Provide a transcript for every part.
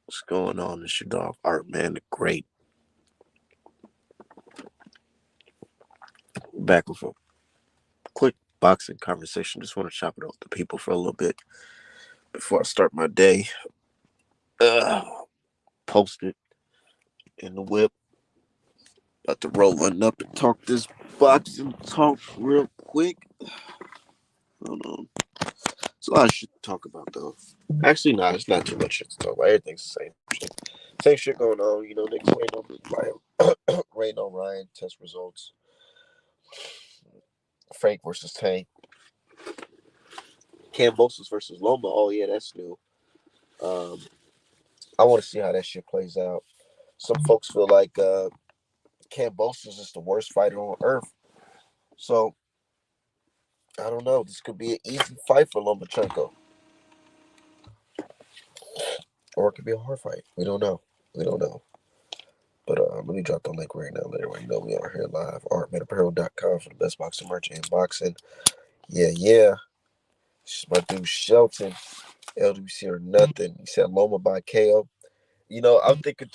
What's going on? It's your dog Art Man the Great. Back with a quick boxing conversation. Just want to chop it up with the people for a little bit before I start my day. Uh, Post it in the whip. About to roll one up and talk this boxing talk real quick. Hold on. It's a lot of shit to talk about though. Actually, nah, it's not too much shit to talk about. Everything's the same shit. Same shit going on. Niggas waiting on Ryan test results. Frank versus Tank. Kambsos versus Loma. Oh yeah, that's new. Um, I want to see how that shit plays out. Some folks feel like Kambsos is the worst fighter on earth. So I don't know. This could be an easy fight for Lomachenko, or it could be a hard fight. We don't know. We don't know. But let me drop the link right now. Let everybody know we are here live. ArtManApparel.com for the best boxing merch and boxing. Yeah, yeah. This is my dude Shelton. LWC or nothing. He said Loma by KO. I'm thinking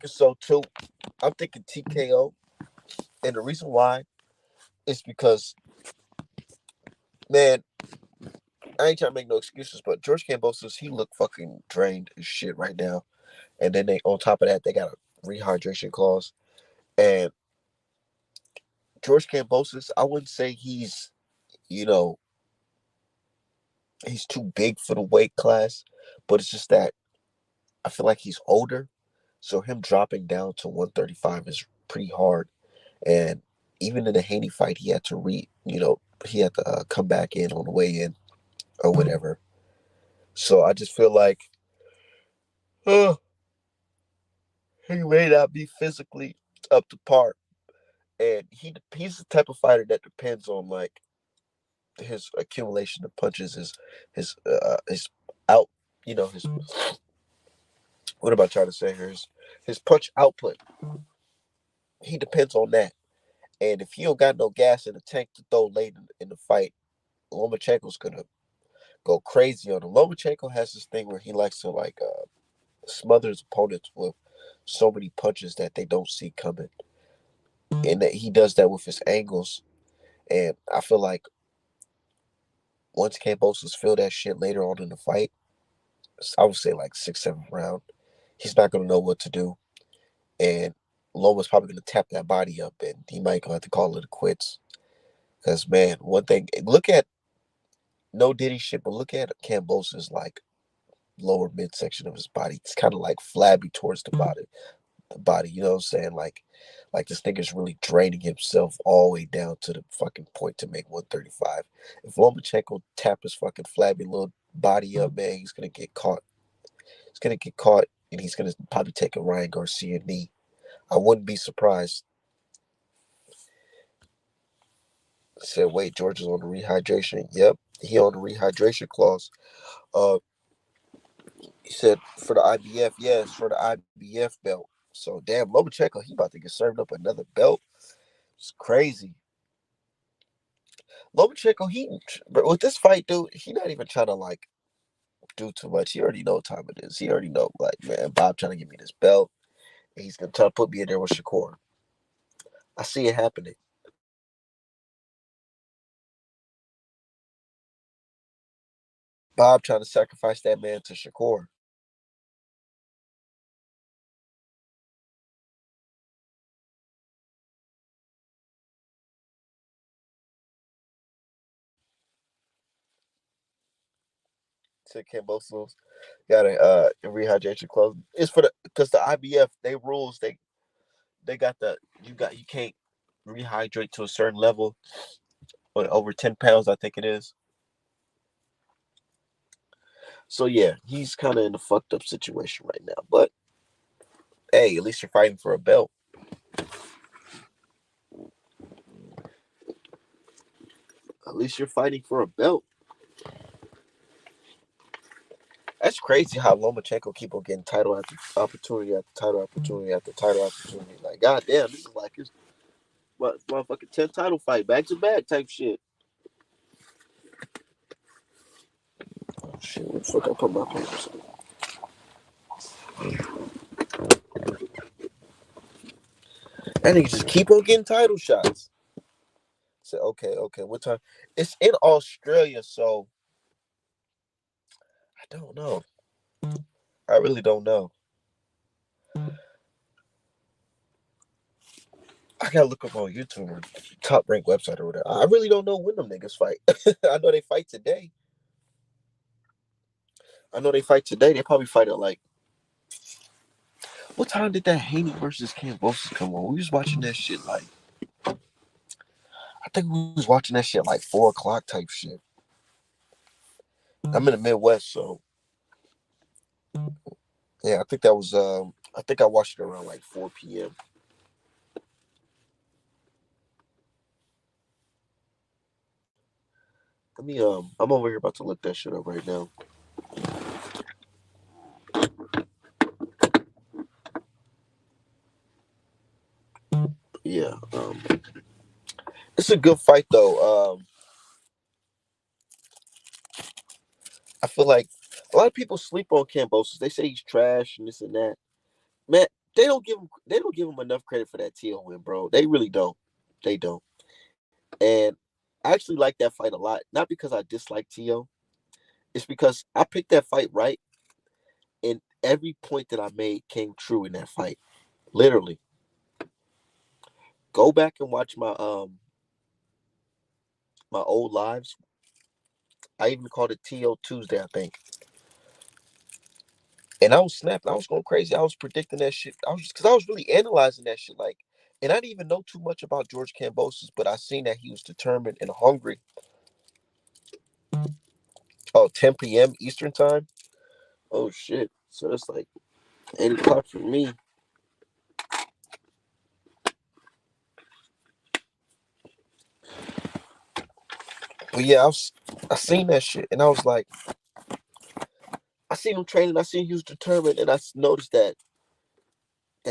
so too. I'm thinking TKO. And the reason why is because, man, I ain't trying to make no excuses, but George Kambosos, he look fucking drained as shit right now. And then they, on top of that, they got a rehydration clause. And George Kambosos, I wouldn't say you know, he's too big for the weight class, but it's just that I feel like he's older. So him dropping down to 135 is pretty hard. And even in the Haney fight, he had to come back in on the way in or whatever. So I just feel like, oh, he may not be physically up to par, and he's the type of fighter that depends on like his accumulation of punches, his out, his what am I trying to say here? His punch output. He depends on that, and if he don't got no gas in the tank to throw late in the fight, Lomachenko's gonna go crazy on him. Lomachenko has this thing where he likes to smother his opponents with so many punches that they don't see coming, and that he does that with his angles. And I feel like once Kambosos feel that shit later on in the fight, I would say like 6th, 7th round, he's not gonna know what to do, and Loma's probably gonna tap that body up, and he might gonna have to call it a quits. Because man, one thing, look at no Diddy shit, but look at Kambosos like lower midsection of his body. It's kind of like flabby towards the body. You know what I'm saying? Like this nigga's really draining himself all the way down to the fucking point to make 135. If Lomachenko tap his fucking flabby little body up, man, he's gonna get caught. He's gonna get caught, and he's gonna probably take a Ryan Garcia knee. I wouldn't be surprised. Said, wait, George is on the rehydration. Yep, he on the rehydration clause. Uh, he said for the IBF, yes, for the IBF belt. So damn, Lomachenko, he about to get served up another belt. It's crazy. Lomachenko, but with this fight, dude, he not even trying to like do too much. He already know what time it is. He already know, like, man, Bob trying to give me this belt, and he's gonna try to put me in there with Shakur. I see it happening. Bob trying to sacrifice that man to Shakur. To Cambosos got a rehydration clause. It's for because the IBF they rules they got you can't rehydrate to a certain level or over 10 pounds, I think it is. So yeah, he's kind of in a fucked up situation right now. But hey, at least you're fighting for a belt. At least you're fighting for a belt. That's crazy how Lomachenko keep on getting title after opportunity after title opportunity after title opportunity. Like, goddamn, this is like his motherfucking 10 title fight back to back type shit. Oh shit, where the fuck I put my papers? And he just keep on getting title shots. Say, okay, what time? It's in Australia, so I don't know. I really don't know. I gotta look up on YouTube or Top Rank website or whatever. I really don't know when them niggas fight. I know they fight today. They probably fight at like, what time did that Haney versus Kambsos come on? We was watching that shit like, I think we was watching that shit like 4 o'clock type shit. I'm in the Midwest, so yeah, I think that was I think I watched it around like 4 p.m. Let me I'm over here about to look that shit up right now. Yeah, it's a good fight though. I feel like a lot of people sleep on Kambosos. They say he's trash and this and that. Man, they don't give him enough credit for that TO win, bro. They really don't. They don't. And I actually like that fight a lot. Not because I dislike TO. It's because I picked that fight right, and every point that I made came true in that fight. Literally. Go back and watch my old lives. I even called it TO Tuesday, I think. And I was snapping. I was going crazy. I was predicting that shit. Because I was really analyzing that shit. Like, and I didn't even know too much about George Kambosos, but I seen that he was determined and hungry. Oh, 10 p.m. Eastern time. Oh shit. So that's like 8 o'clock for me. But yeah, I seen that shit, and I was like, I seen him training. I seen he was determined, and I noticed that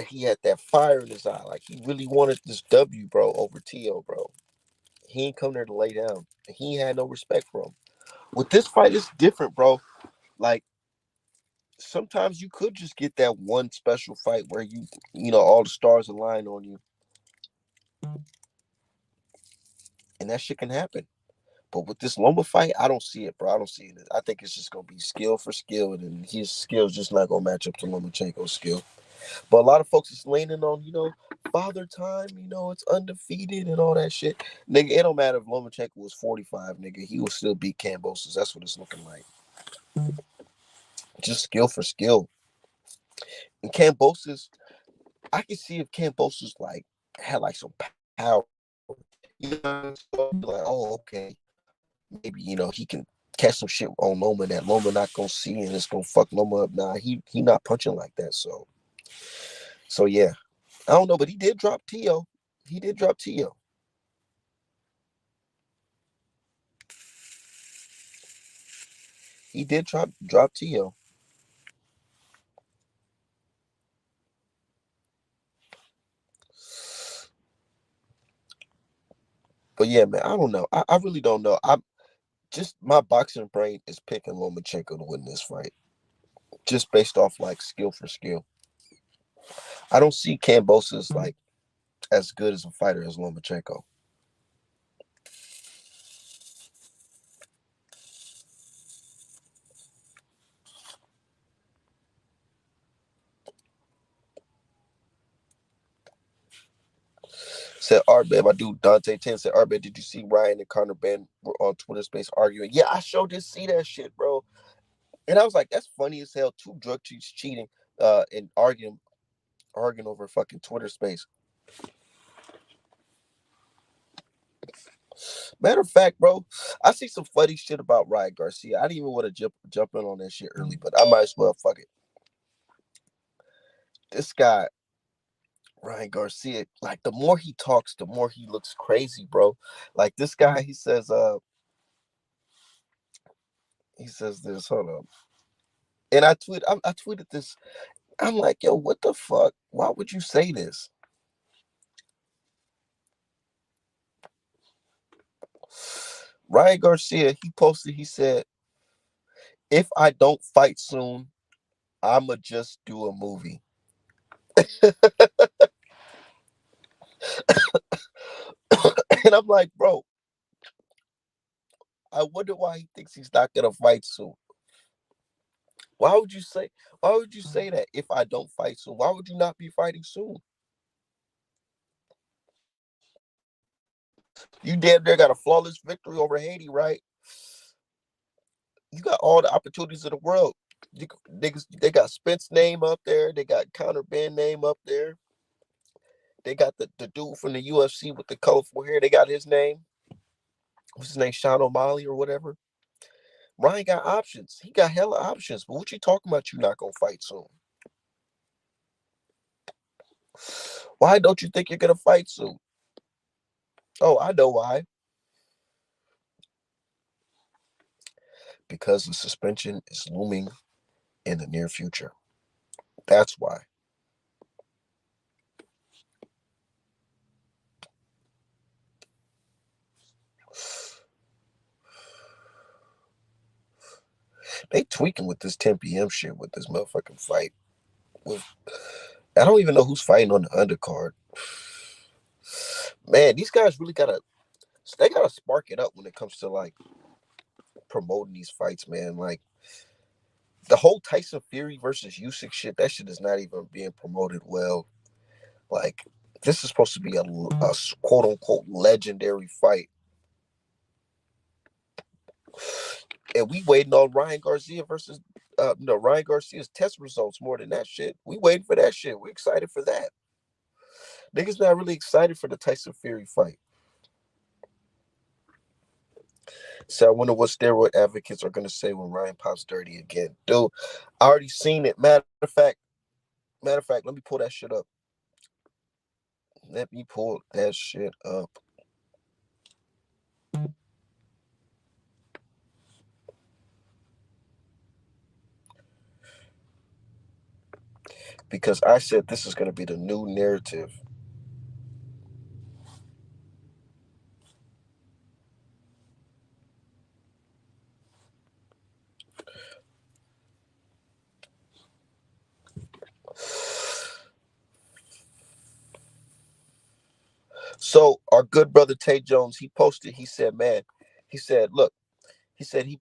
he had that fire in his eye. Like he really wanted this W, bro, over TO, bro. He ain't come there to lay down. He had no respect for him. With this fight, it's different, bro. Like sometimes you could just get that one special fight where you know, all the stars align on you, and that shit can happen. But with this Loma fight, I don't see it, bro. I don't see it. I think it's just gonna be skill for skill, and his skill's just not gonna match up to Lomachenko's skill. But a lot of folks is leaning on, father time, it's undefeated and all that shit. Nigga, it don't matter if Lomachenko was 45, nigga. He will still beat Kambosos. That's what it's looking like. Just skill for skill. And Kambosos, I can see if Kambosos like had like some power. Like, oh, okay. Maybe, he can catch some shit on Loma that Loma not gonna see and it's gonna fuck Loma up. Nah, he not punching like that. So yeah. I don't know, but he did drop Tio. He did drop Tio. He did drop Tio. But yeah, man, I don't know. I really don't know. I'm just my boxing brain is picking Lomachenko to win this fight. Just based off like skill for skill. I don't see Kambosos like as good as a fighter as Lomachenko. Said Arbeb, my dude Dante 10 said, Arbeb, did you see Ryan and Conor Ben were on Twitter space arguing? Yeah, I sure did see that shit, bro. And I was like, that's funny as hell. Two drug cheats cheating and arguing over fucking Twitter space. Matter of fact, bro, I see some funny shit about Ryan Garcia. I didn't even want to jump in on that shit early, but I might as well. Fuck it. This guy, Ryan Garcia, like the more he talks, the more he looks crazy, bro. Like this guy, he says this. Hold on. And I tweeted this. I'm like, yo, what the fuck? Why would you say this? Ryan Garcia, he posted, he said, if I don't fight soon, I'ma just do a movie. And I'm like, bro, I wonder why he thinks he's not gonna fight soon. Why would you say why would you say that if I don't fight soon? Why would you not be fighting soon? You damn near got a flawless victory over Haiti, right? You got all the opportunities of the world. Niggas, they got Spence name up there. They got Conor Ben name up there. They got the dude from the UFC with the colorful hair. They got his name. What's his name? Sean O'Malley or whatever. Ryan got options. He got hella options. But what you talking about? You not gonna fight soon? Why don't you think you're gonna fight soon? Oh, I know why. Because the suspension is looming in the near future. That's why. They tweaking with this 10 p.m. shit with this motherfucking fight. With I don't even know who's fighting on the undercard. Man, these guys really gotta spark it up when it comes to like promoting these fights, man. Like the whole Tyson Fury versus Usyk shit, that shit is not even being promoted well. Like this is supposed to be a quote unquote legendary fight, and we waiting on Ryan Garcia versus no Ryan Garcia's test results more than that shit. We waiting for that shit. We excited for that. Niggas not really excited for the Tyson Fury fight. So I wonder what steroid advocates are gonna say when Ryan pops dirty again. Dude, I already seen it. Matter of fact, let me pull that shit up. Let me pull that shit up. Because I said this is gonna be the new narrative. So our good brother Tay Jones, he posted, he said, man, he said, look, he said he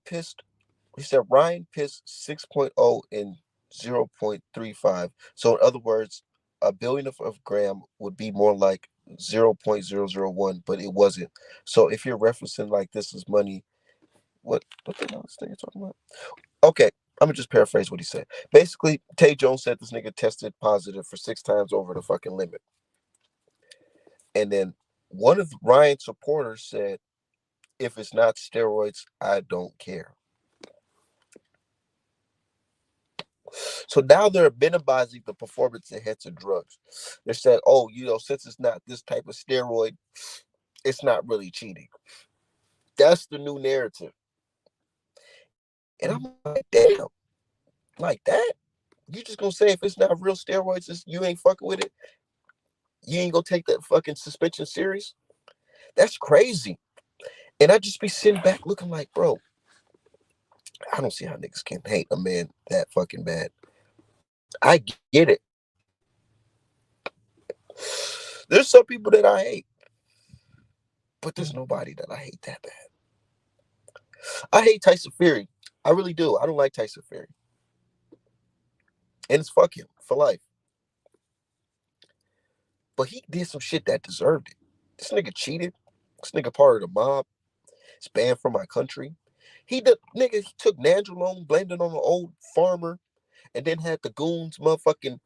said Ryan pissed 6.0 and 0.35. So in other words, a billion of gram would be more like 0.001, but it wasn't. So if you're referencing like this is money, what the hell is this nigga talking about? Okay, I'm gonna just paraphrase what he said. Basically, Tay Jones said this nigga tested positive for 6 times over the fucking limit. And then one of Ryan's supporters said, if it's not steroids, I don't care. So now they're minimizing the performance enhancing drugs. They said, oh, since it's not this type of steroid, it's not really cheating. That's the new narrative. And I'm like, damn, like that? You just gonna say if it's not real steroids, you ain't fucking with it? You ain't gonna take that fucking suspension serious? That's crazy. And I just be sitting back looking like, bro, I don't see how niggas can hate a man that fucking bad. I get it. There's some people that I hate, but there's nobody that I hate that bad. I hate Tyson Fury. I really do. I don't like Tyson Fury. And it's fuck him for life. But he did some shit that deserved it. This nigga cheated. This nigga part of the mob. He's banned from my country. He took Nandrolone, blamed it on an old farmer, and then had the goons motherfucking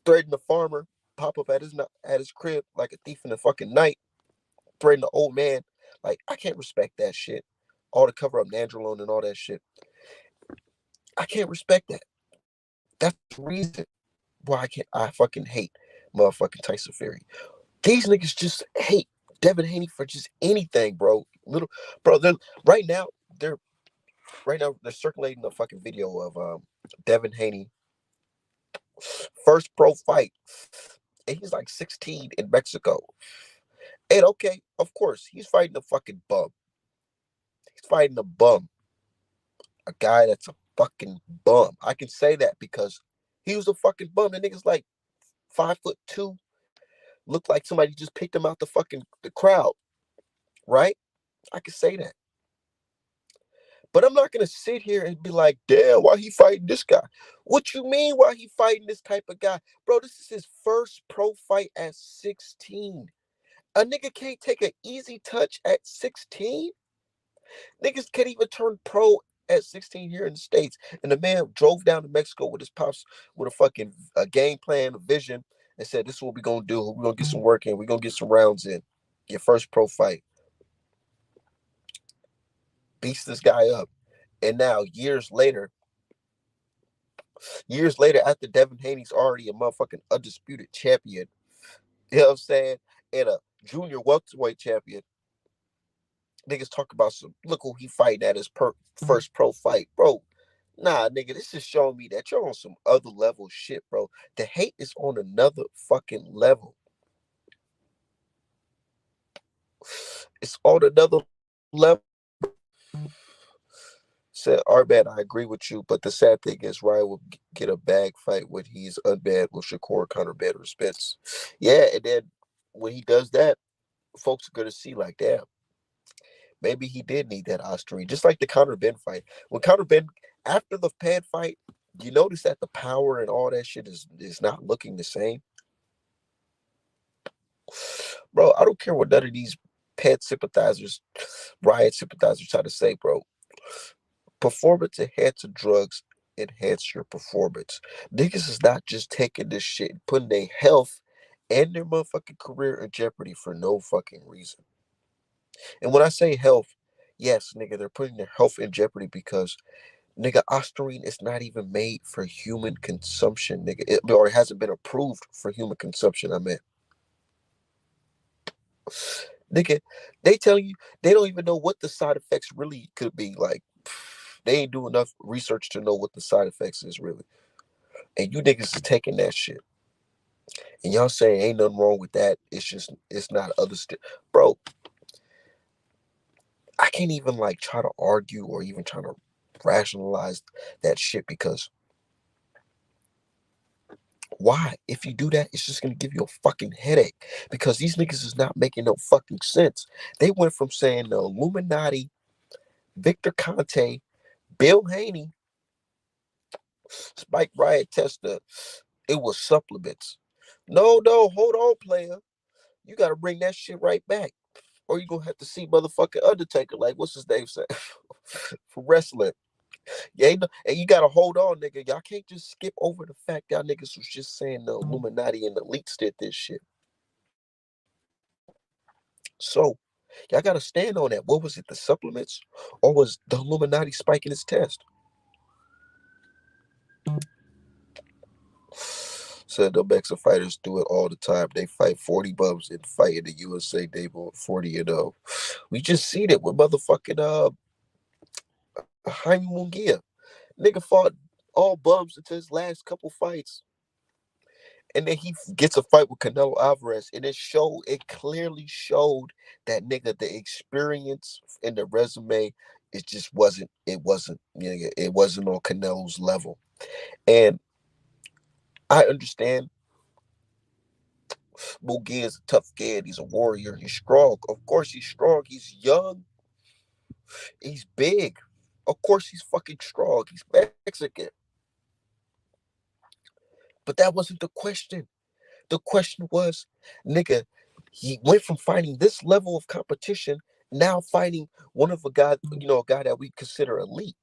threaten the farmer, pop up at his crib like a thief in the fucking night, threaten the old man. Like, I can't respect that shit. All the cover up Nandrolone and all that shit. I can't respect that. That's the reason why I fucking hate motherfucking Tyson Fury. These niggas just hate Devin Haney for just anything, bro. Bro, right now they're they're circulating a fucking video of Devin Haney first pro fight. And he's like 16 in Mexico. And okay, of course, he's fighting a fucking bum. He's fighting a bum. A guy that's a fucking bum. I can say that because He was a fucking bum. The nigga's like 5'2", looked like somebody just picked him out the crowd, right? I can say that. But I'm not gonna sit here and be like, damn, why he fighting this guy? What you mean why he fighting this type of guy? Bro, this is his first pro fight at 16. A nigga can't take an easy touch at 16. Niggas can't even turn pro at 16 here in the States. And the man drove down to Mexico with his pops with a game plan, a vision, and said, this is what we're gonna do. We're gonna get some work in, we're gonna get some rounds in. Your first pro fight. Beats this guy up. And now years later, after Devin Haney's already a motherfucking undisputed champion, you know what I'm saying? And a junior welterweight champion. Niggas talk about look who he fighting at his first pro fight. Bro, nah, nigga, this is showing me that you're on some other level shit, bro. The hate is on another fucking level. It's on another level. Said, Arbad, I agree with you, but the sad thing is Ryan will get a bag fight when he's unbanned with Shakur Conor or Spence. Yeah, and then when he does that, folks are gonna see like, damn, maybe he did need that Osprey. Just like the Conor Ben fight. When Conor Ben, after the PED fight, you notice that the power and all that shit is not looking the same. Bro, I don't care what none of these PED sympathizers, Ryan sympathizers try to say, bro. Performance enhancing drugs enhance your performance. Niggas is not just taking this shit and putting their health and their motherfucking career in jeopardy for no fucking reason. And when I say health, yes, nigga, they're putting their health in jeopardy because, nigga, Ostarine is not even made for human consumption, nigga. Or it hasn't been approved for human consumption, I mean. Nigga, they tell you they don't even know what the side effects really could be. Like, they ain't do enough research to know what the side effects is really. And you niggas is taking that shit. And y'all saying ain't nothing wrong with that. It's not other stuff. Bro, I can't even like try to argue or even try to rationalize that shit because why? If you do that, it's just gonna give you a fucking headache because these niggas is not making no fucking sense. They went from saying the Illuminati, Victor Conte, Bill Haney, Spike Riot Tester, it was supplements. No, hold on, player. You gotta bring that shit right back. Or you gonna have to see motherfucking Undertaker, like what's his name say for wrestling. Yeah, and you gotta hold on, nigga. Y'all can't just skip over the fact y'all niggas was just saying the Illuminati and the elites did this shit. So y'all gotta stand on that. What was it, the supplements? Or was the Illuminati spiking his test? Said the Mexican fighters do it all the time. They fight 40 bums and fight in the USA. They won 40-0. We just seen it with motherfucking Jaime Munguia. Nigga fought all bums until his last couple fights. And then he gets a fight with Canelo Alvarez. And it clearly showed that nigga the experience in the resume, it wasn't on Canelo's level. And I understand Munguia is a tough kid. He's a warrior. He's strong. Of course he's strong. He's young. He's big. Of course he's fucking strong. He's Mexican. But that wasn't the question. The question was, nigga, he went from fighting this level of competition, now fighting one of a guy that we consider elite.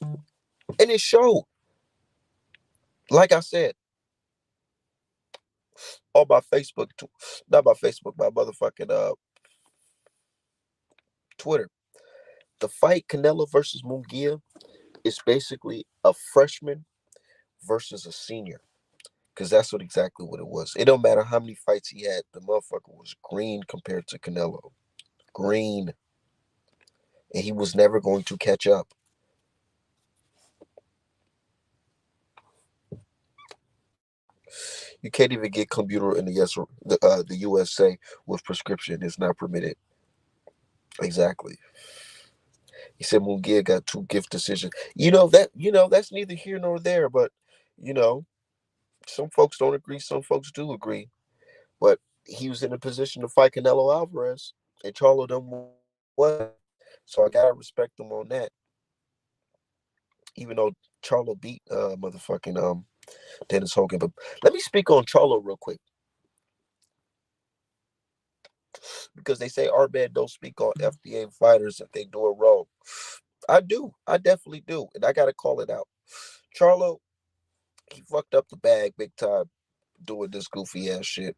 And it showed. Like I said, on my Facebook, not my Facebook, my motherfucking Twitter. The fight Canelo versus Munguia is basically a freshman versus a senior. Because that's exactly what it was. It don't matter how many fights he had. The motherfucker was green compared to Canelo. Green. And he was never going to catch up. You can't even get computer in the USA with prescription. It's not permitted. Exactly. He said Munguia got 2 gift decisions. That's neither here nor there, but You know, some folks don't agree, some folks do agree. But he was in a position to fight Canelo Alvarez, and Charlo them wasn't. So I gotta respect him on that. Even though Charlo beat motherfucking Dennis Hogan. But let me speak on Charlo real quick, because they say our man don't speak on FBA fighters if they do it wrong. I do. I definitely do. And I gotta call it out. Charlo, he fucked up the bag big time doing this goofy ass shit.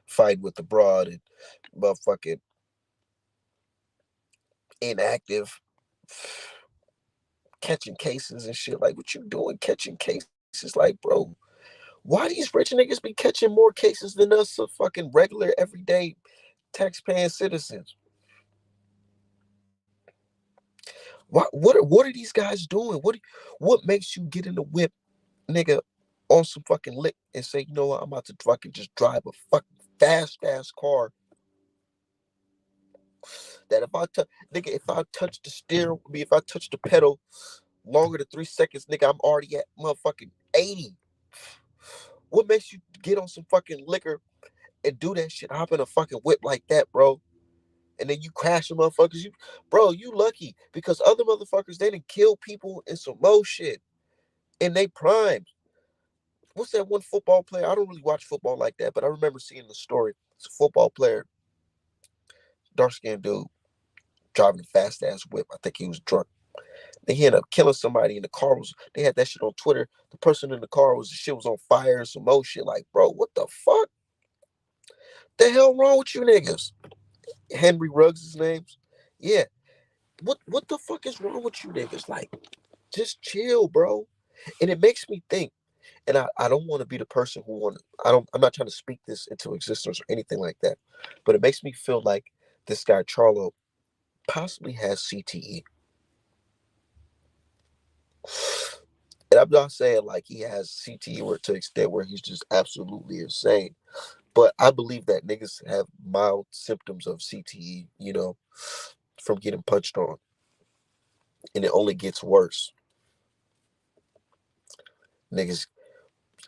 Fight with the broad and motherfucking inactive, catching cases and shit. Like, what you doing catching cases? Like, bro, why these rich niggas be catching more cases than us, a fucking regular, everyday, tax-paying citizens? What are these guys doing? What makes you get in the whip, nigga, on some fucking lick and say, you know what, I'm about to fucking just drive a fucking fast ass car that if I touch, nigga, if I touch the steering, if I touch the pedal longer than 3 seconds, nigga, I'm already at motherfucking 80. What makes you get on some fucking liquor and do that shit? Hop in a fucking whip like that, bro. And then you crash the motherfuckers. Bro, you lucky because other motherfuckers, they done kill people in some more shit in they prime. What's that one football player? I don't really watch football like that, but I remember seeing the story. It's a football player, dark skinned dude, driving a fast ass whip. I think he was drunk. They ended up killing somebody in the car. They had that shit on Twitter. The person in the car was, the shit was on fire and some more shit. Like, bro, what the fuck? The hell wrong with you niggas? Henry Ruggs, his name's. Yeah. What the fuck is wrong with you niggas? Like, just chill, bro. And it makes me think. And I don't want to be the person who I'm not trying to speak this into existence or anything like that. But it makes me feel like this guy Charlo possibly has CTE. And I'm not saying like he has CTE or to the extent where he's just absolutely insane. But I believe that niggas have mild symptoms of CTE, from getting punched on. And it only gets worse. Niggas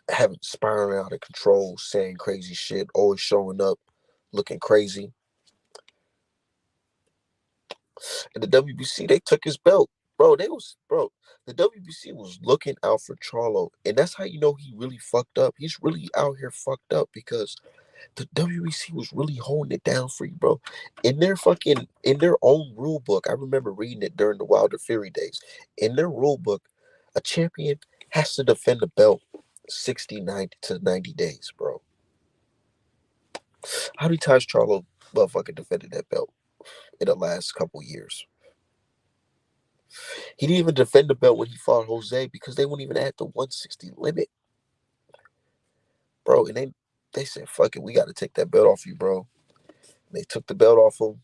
having spiraling out of control, saying crazy shit, always showing up looking crazy. And the WBC, they took his belt. Bro, the WBC was looking out for Charlo. And that's how you know he really fucked up. He's really out here fucked up because the WBC was really holding it down for you, bro. In their own rule book, I remember reading it during the Wilder Fury days. In their rule book, a champion has to defend the belt 60, 90 to 90 days, bro. How many times Charlo motherfucking defended that belt in the last couple years? He didn't even defend the belt when he fought Jose because they wouldn't even at the 160 limit, bro. And they said, "Fuck it, we got to take that belt off you, bro." And they took the belt off him,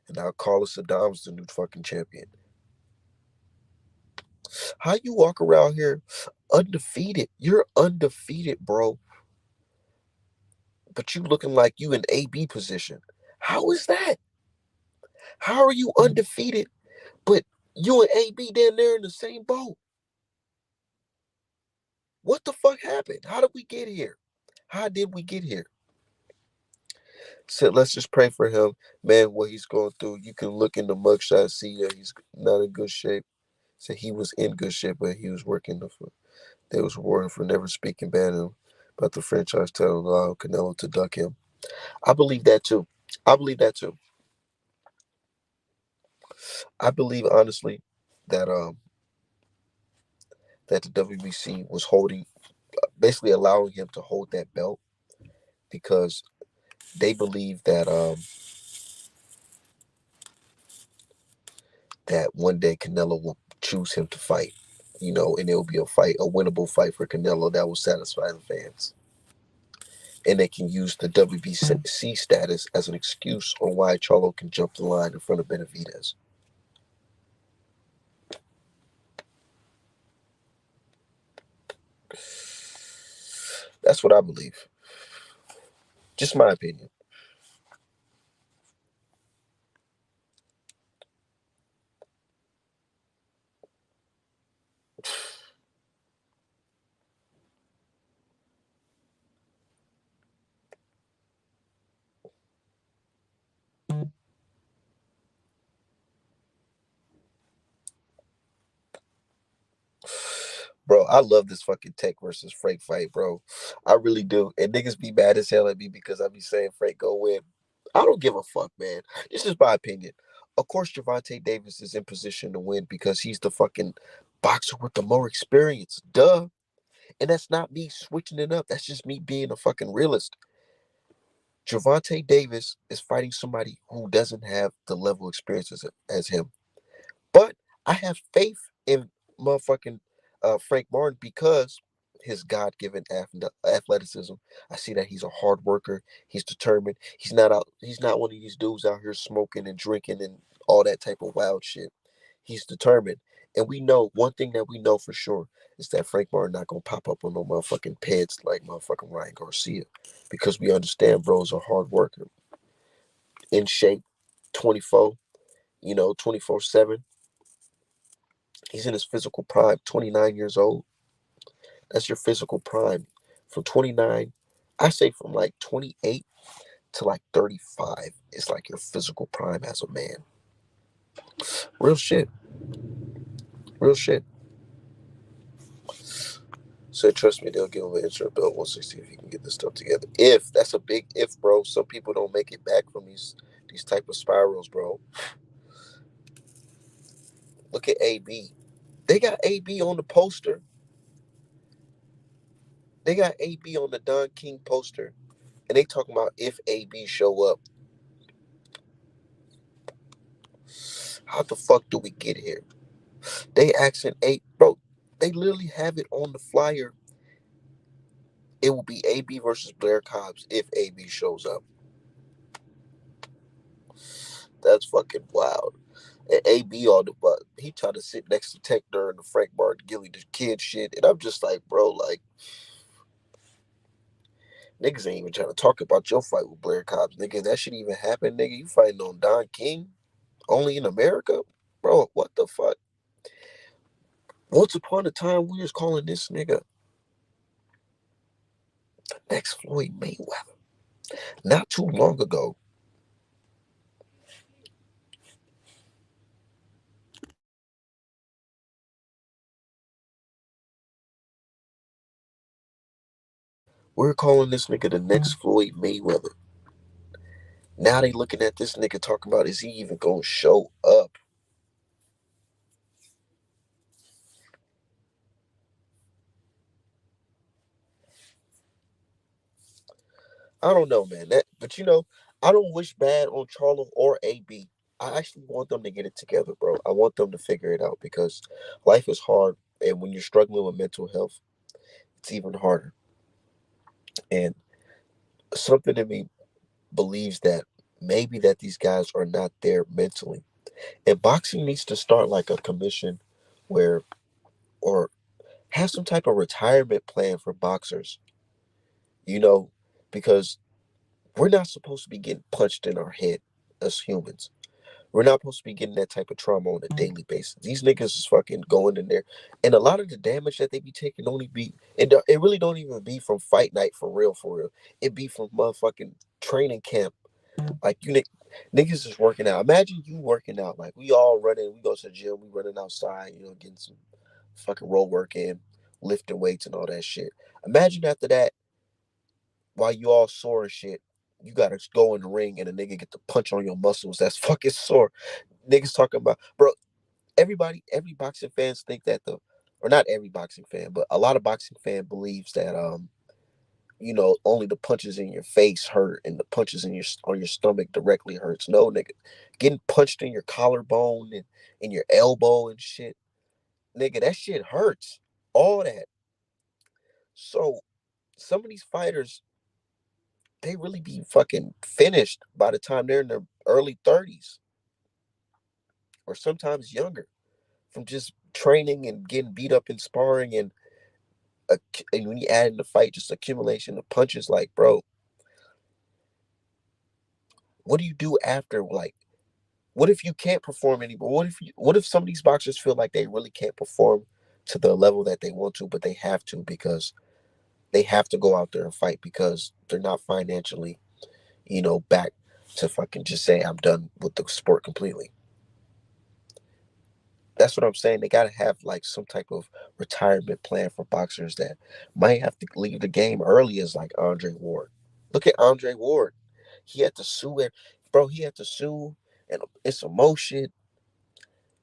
and now Carlos Saddam's the new fucking champion. How you walk around here undefeated? You're undefeated, bro. But you looking like you in AB position. How is that? How are you undefeated, but you and AB down there in the same boat? What the fuck happened? How did we get here? How did we get here? So let's just pray for him, man. What he's going through, you can look in the mugshot, see that he's not in good shape. So he was in good shape, but he was working they was warning for never speaking bad him about the franchise telling Canelo to duck him. I believe that too. I believe that too. I believe honestly that that the WBC was holding, basically allowing him to hold that belt because they believe that one day Canelo will choose him to fight, and it'll be a winnable fight for Canelo that will satisfy the fans. And they can use the WBC status as an excuse on why Charlo can jump the line in front of Benavidez. That's what I believe. Just my opinion. Bro, I love this fucking Tech versus Frank fight, bro. I really do. And niggas be mad as hell at me because I be saying Frank go win. I don't give a fuck, man. This is my opinion. Of course, Javante Davis is in position to win because he's the fucking boxer with the more experience. Duh. And that's not me switching it up. That's just me being a fucking realist. Javante Davis is fighting somebody who doesn't have the level of experience as him. But I have faith in motherfucking Frank Martin because his God-given athleticism. I see that he's a hard worker. He's determined. He's not out. He's not one of these dudes out here smoking and drinking and all that type of wild shit. He's determined. And we know one thing that we know for sure is that Frank Martin not gonna pop up on no motherfucking PEDs like motherfucking Ryan Garcia, because we understand bro's a hard worker, in shape, 24, 24/7. He's in his physical prime, 29 years old. That's your physical prime. From 29, I say from like 28 to like 35 is like your physical prime as a man. Real shit. Real shit. So trust me, they'll give him an interim belt 160 if he can get this stuff together. If that's a big if, bro. Some people don't make it back from these type of spirals, bro. Look at AB. They got AB on the poster. They got AB on the Don King poster. And they talking about if AB show up. How the fuck do we get here? They asking eight, bro. They literally have it on the flyer. It will be AB versus Blair Cobbs if AB shows up. That's fucking wild. And AB on the butt. He tried to sit next to Tech during the Frank Martin Gilly the kid shit. And I'm just like, bro, like, niggas ain't even trying to talk about your fight with Blair Cobbs. Nigga, that shit even happen, nigga. You fighting on Don King? Only in America? Bro, what the fuck? Once upon a time, we was calling this nigga the next Floyd Mayweather. Not too long ago, we were calling this nigga the next Floyd Mayweather. Now they looking at this nigga talking about, is he even gonna show up? I don't know, man. But I don't wish bad on Charlo or AB. I actually want them to get it together, bro. I want them to figure it out because life is hard, and when you're struggling with mental health, it's even harder. And something in me believes that maybe that these guys are not there mentally. And boxing needs to start like a commission where, or have some type of retirement plan for boxers, you know, because we're not supposed to be getting punched in our head as humans. We're not supposed to be getting that type of trauma on a daily basis. These niggas is fucking going in there, and a lot of the damage that they be taking only be it really don't even be from fight night for real, for real. It be from motherfucking training camp. Like niggas is working out. Imagine you working out. Like we all running. We go to the gym. We running outside. Getting some fucking road work in, lifting weights and all that shit. Imagine after that, while you all sore and shit, you gotta go in the ring and a nigga get to punch on your muscles. That's fucking sore. Niggas talking about, bro. Every boxing fans think that or not every boxing fan, but a lot of boxing fan believes that only the punches in your face hurt and the punches on your stomach directly hurts. No, nigga, getting punched in your collarbone and in your elbow and shit, nigga, that shit hurts. All that. So some of these fighters, they really be fucking finished by the time they're in their early 30s or sometimes younger from just training and getting beat up in sparring and when you add in the fight, just accumulation of punches. Like, bro, what do you do after? Like, what if you can't perform anymore? What if some of these boxers feel like they really can't perform to the level that they want to, but they have to because they have to go out there and fight because they're not financially, back to fucking just say I'm done with the sport completely. That's what I'm saying. They gotta have like some type of retirement plan for boxers that might have to leave the game early, as like Andre Ward. Look at Andre Ward. He had to sue it, bro. He had to sue and it's some more shit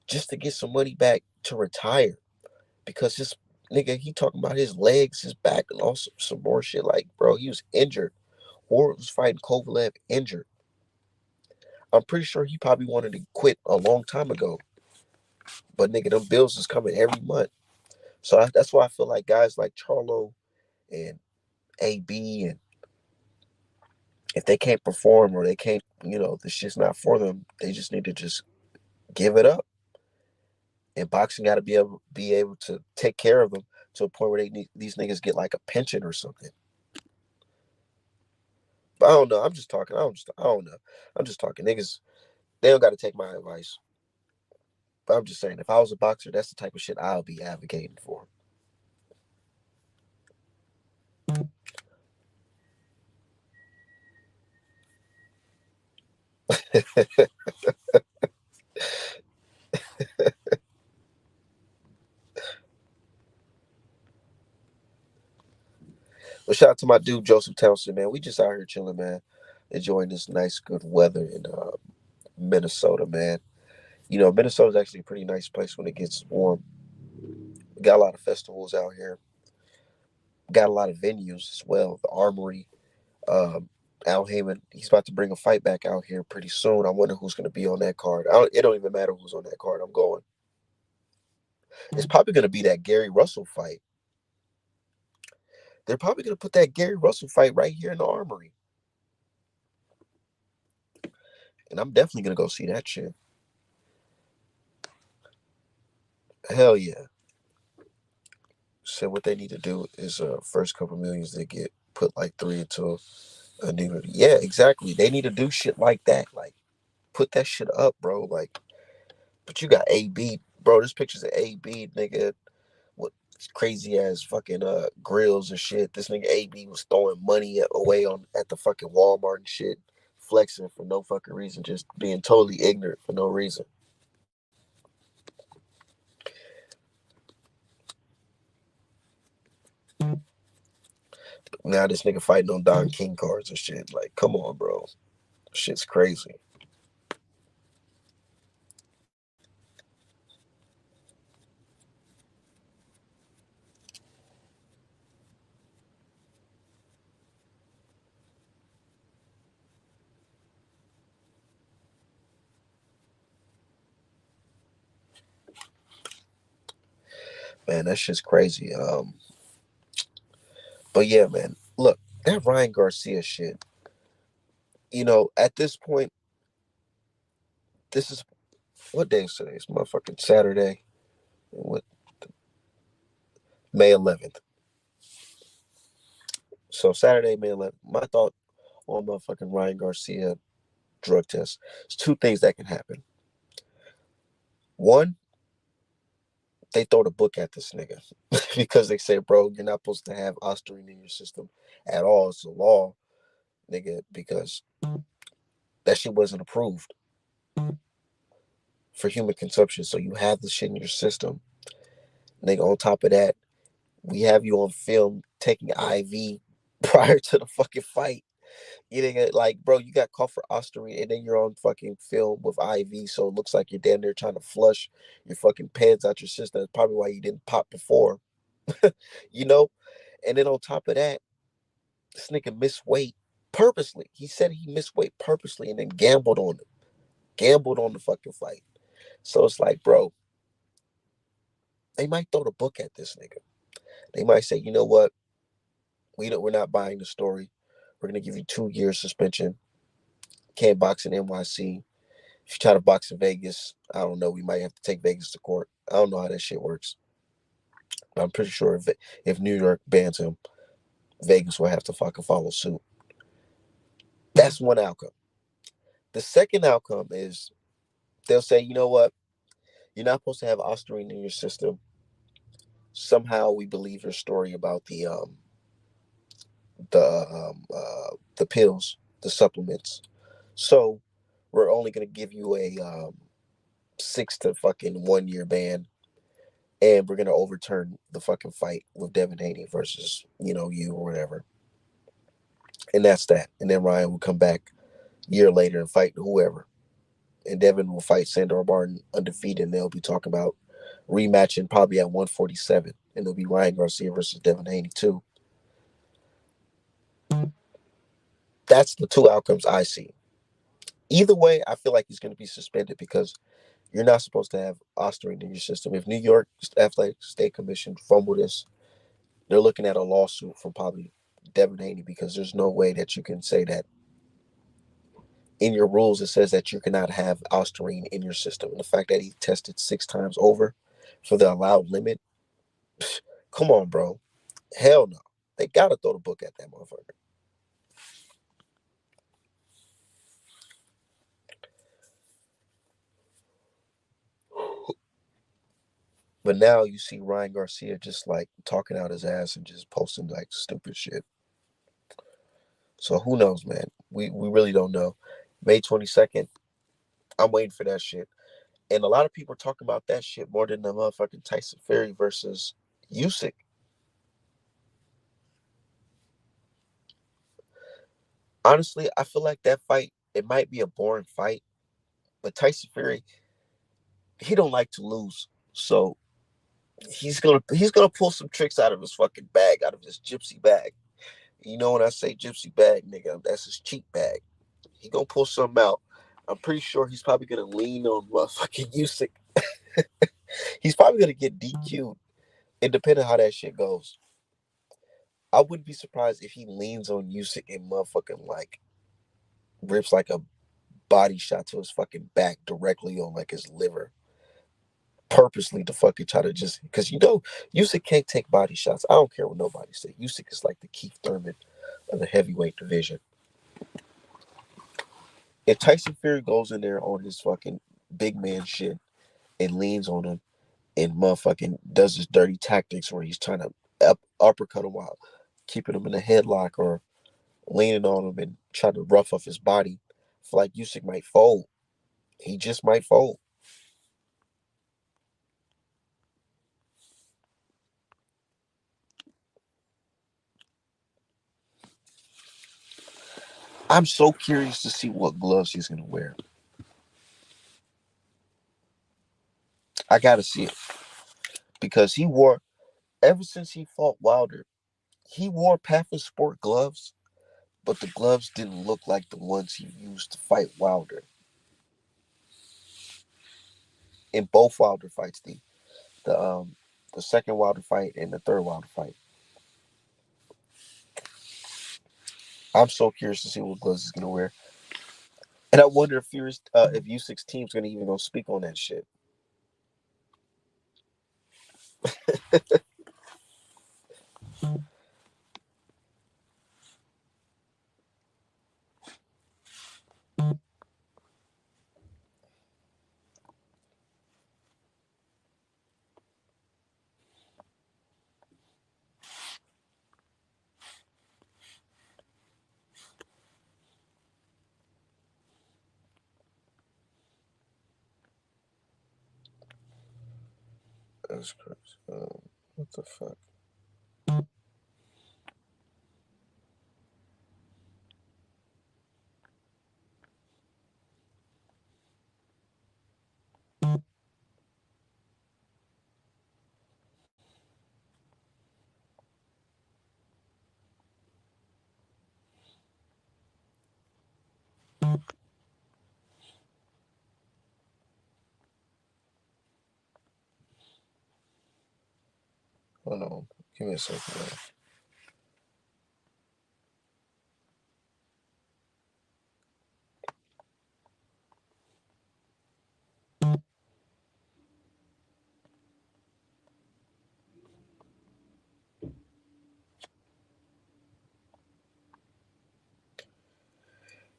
just to get some money back to retire because this nigga he talking about his legs, his back, and also some more shit. Like, bro, he was injured. Ward was fighting Kovalev injured. I'm pretty sure he probably wanted to quit a long time ago, but nigga, them bills is coming every month. So that's why I feel like guys like Charlo and AB, and if they can't perform or they can't, the shit's not for them, they just need to just give it up. And boxing got to be able to take care of them to a point where these niggas get like a pension or something. But I don't know. I'm just talking. I don't know. I'm just talking. Niggas, they don't got to take my advice. But I'm just saying, if I was a boxer, that's the type of shit I'll be advocating for. But shout out to my dude Joseph Townsend, man. We just out here chilling, man, enjoying this nice, good weather in Minnesota, man. Minnesota's actually a pretty nice place when it gets warm. We got a lot of festivals out here. Got a lot of venues as well. The Armory, um, Al Heyman, he's about to bring a fight back out here pretty soon. I wonder who's going to be on that card. It don't even matter who's on that card. I'm going. It's probably going to be that Gary Russell fight. They're probably going to put that Gary Russell fight right here in the Armory. And I'm definitely going to go see that shit. Hell yeah. So what they need to do is first couple millions they get put like three into a new. Yeah, exactly. They need to do shit like that. Like put that shit up, bro. Like, but you got AB, bro. There's pictures of AB, nigga. What crazy ass fucking grills and shit. This nigga AB was throwing money away on at the fucking Walmart and shit, flexing for no fucking reason, just being totally ignorant for no reason. Now this nigga fighting on Don King cards and shit. Like, come on, bro. Shit's crazy. Man, that shit's crazy. But yeah, man. Look, that Ryan Garcia shit. At this point, this is what day is today? It's motherfucking Saturday. What May 11th. So Saturday, May 11th. My thought on motherfucking Ryan Garcia drug test. There's two things that can happen. One, they throw the book at this nigga because they say, bro, you're not supposed to have ostarine in your system at all. It's a law, nigga, because that shit wasn't approved for human consumption. So you have the shit in your system. Nigga, on top of that, we have you on film taking IV prior to the fucking fight. You nigga, like, bro, you got caught for ostarine and then you're on fucking film with IV. So it looks like you're down there trying to flush your fucking pads out your system. That's probably why you didn't pop before. you know? And then on top of that, this nigga missed weight purposely. He said he missed weight purposely and then gambled on it. Gambled on the fucking fight. So it's like, bro, they might throw the book at this nigga. They might say, you know what? We're not buying the story. We're gonna give you 2 years suspension. Can't box in NYC. If you try to box in Vegas, I don't know. We might have to take Vegas to court. I don't know how that shit works. But I'm pretty sure if New York bans him, Vegas will have to fucking follow suit. That's one outcome. The second outcome is they'll say, you know what? You're not supposed to have ostarine in your system. Somehow we believe your story about the pills, the supplements. So we're only going to give you a 6 to fucking 1 year ban, and we're gonna overturn the fucking fight with Devin Haney versus you or whatever, and that's that. And then Ryan will come back a year later and fight whoever, and Devin will fight Sandor Martin undefeated, and they'll be talking about rematching probably at 147, and it'll be Ryan Garcia versus Devin Haney too. That's the two outcomes I see. Either way, I feel like he's going to be suspended because you're not supposed to have Osterine in your system. If New York Athletic State Commission fumbled this, they're looking at a lawsuit from probably Devin Haney, because there's no way that you can say that in your rules it says that you cannot have Osterine in your system. And the fact that he tested 6 times over for the allowed limit, come on, bro. Hell no. They got to throw the book at that motherfucker. But now you see Ryan Garcia just like talking out his ass and just posting like stupid shit. So who knows, man? We really don't know. May 22nd, I'm waiting for that shit. And a lot of people are talking about that shit more than the motherfucking Tyson Fury versus Usyk. Honestly, I feel like that fight, it might be a boring fight, but Tyson Fury, he don't like to lose. So he's gonna pull some tricks out of his fucking bag, out of his gypsy bag. You know when I say gypsy bag, nigga, that's his cheap bag. He gonna pull something out. I'm pretty sure he's probably gonna lean on motherfucking Usyk. He's probably gonna get DQ'd. It depends on how that shit goes. I wouldn't be surprised if he leans on Usyk and motherfucking like rips like a body shot to his fucking back directly on like his liver, purposely to fucking try to just because Usyk can't take body shots. I don't care what nobody say. Usyk is like the Keith Thurman of the heavyweight division. If Tyson Fury goes in there on his fucking big man shit and leans on him and motherfucking does his dirty tactics where he's trying to uppercut him while keeping him in a headlock or leaning on him and trying to rough off his body, I feel like Usyk might fold. He just might fold. I'm so curious to see what gloves he's gonna wear. I gotta see it because he wore ever since he fought Wilder. He wore Paffer Sport gloves, but the gloves didn't look like the ones he used to fight Wilder. In both Wilder fights, the second Wilder fight and the third Wilder fight. I'm so curious to see what gloves he's gonna wear, and I wonder if Usyk's team's gonna even go speak on that shit. That's crazy. What the fuck? Hold on. Give me a second, man.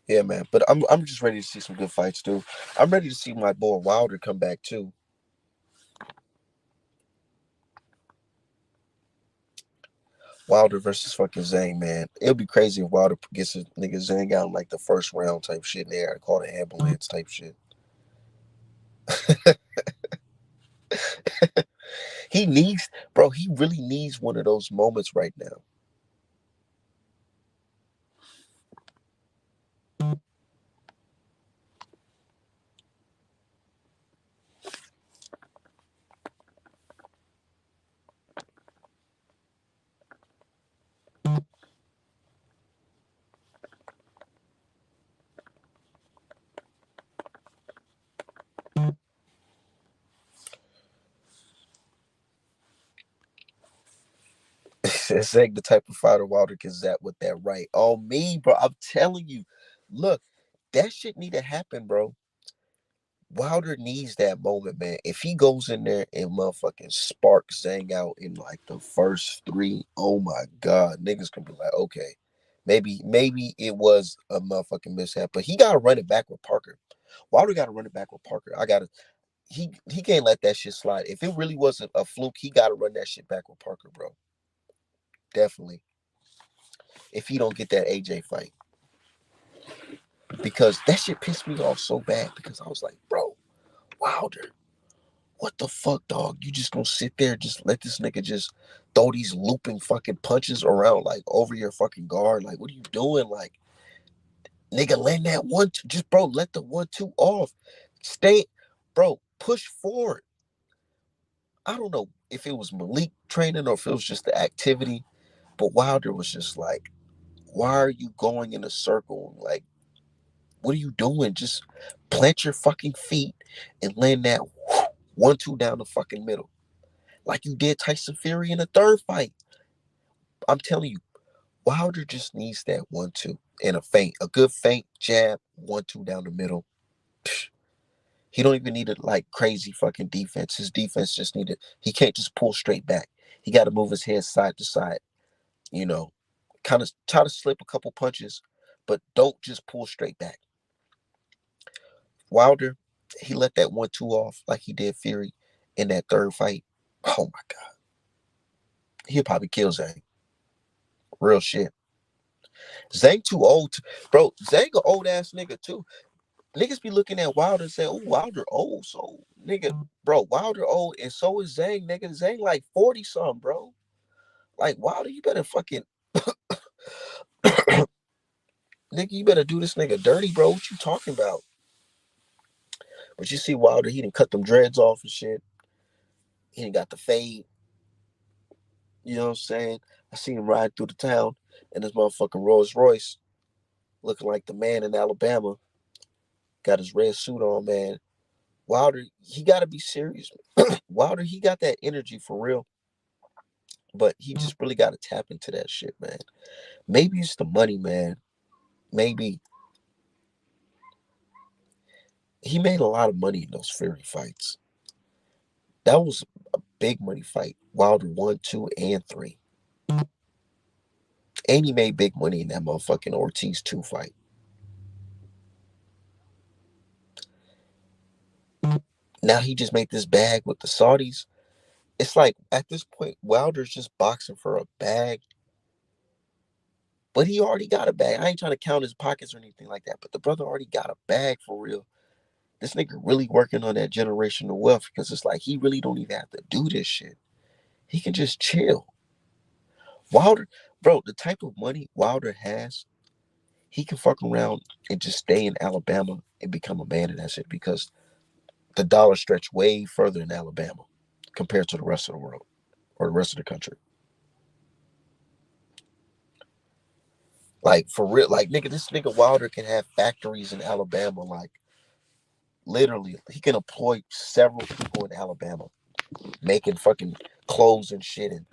Yeah, man. But I'm just ready to see some good fights too. I'm ready to see my boy Wilder come back too. Wilder versus fucking Zhang, man. It'll be crazy if Wilder gets his nigga Zhang out in like the first round type shit, and they gotta call the ambulance type shit. He needs, bro. He really needs one of those moments right now. It's like the type of fighter Wilder gets that with that right. Oh me, bro. I'm telling you. Look, that shit need to happen, bro. Wilder needs that moment, man. If he goes in there and motherfucking sparks Zhang out in like the first three, oh my god, niggas can be like, okay, maybe it was a motherfucking mishap, but he gotta run it back with Parker. Wilder gotta run it back with Parker. He can't let that shit slide. If it really wasn't a fluke, he gotta run that shit back with Parker, bro. Definitely. If he don't get that AJ fight, because that shit pissed me off so bad because I was like, bro, Wilder. What the fuck, dog? You just gonna sit there, just let this nigga just throw these looping fucking punches around like over your fucking guard? Like, what are you doing? Like, nigga, land that 1-2. Just, bro, let the 1-2 off. Stay, bro, push forward. I don't know if it was Malik training or if it was just the activity, but Wilder was just like, why are you going in a circle? Like, what are you doing? Just plant your fucking feet and land that 1-2 down the fucking middle. Like you did Tyson Fury in the third fight. I'm telling you, Wilder just needs that 1-2 and a feint, a good feint jab, 1-2 down the middle. Psh, he don't even need a like crazy fucking defense. His defense just needed. He can't just pull straight back. He got to move his head side to side. You know, kind of try to slip a couple punches, but don't just pull straight back. Wilder, he let that 1-2 off like he did Fury in that third fight. Oh my god, he'll probably kill Zhang. Real shit. Zhang too old, bro. Zhang a old ass nigga too. Niggas be looking at Wilder and say, "Oh, Wilder old." So, nigga, bro, Wilder old, and so is Zhang. Nigga, Zhang like 40 something, bro. Like Wilder, you better fucking nigga, you better do this nigga dirty, bro. What you talking about? But you see Wilder, he didn't cut them dreads off and shit. He didn't got the fade. You know what I'm saying? I seen him ride through the town in his motherfucking Rolls Royce, looking like the man in Alabama. Got his red suit on, man. Wilder, he got to be serious. Wilder, he got that energy for real, but he just really got to tap into that shit, man. Maybe it's the money, man. Maybe he made a lot of money in those Fury fights. That was a big money fight. Wilder 1, 2, and 3. And he made big money in that motherfucking Ortiz 2 fight. Now he just made this bag with the Saudis. It's like at this point, Wilder's just boxing for a bag. But he already got a bag. I ain't trying to count his pockets or anything like that. But the brother already got a bag for real. This nigga really working on that generational wealth because it's like he really don't even have to do this shit. He can just chill. Wilder, bro, the type of money Wilder has, he can fuck around and just stay in Alabama and become a man in that shit because the dollar stretch way further in Alabama compared to the rest of the world or the rest of the country. Like for real, like nigga, this nigga Wilder can have factories in Alabama. Like literally, he can employ several people in Alabama making fucking clothes and shit and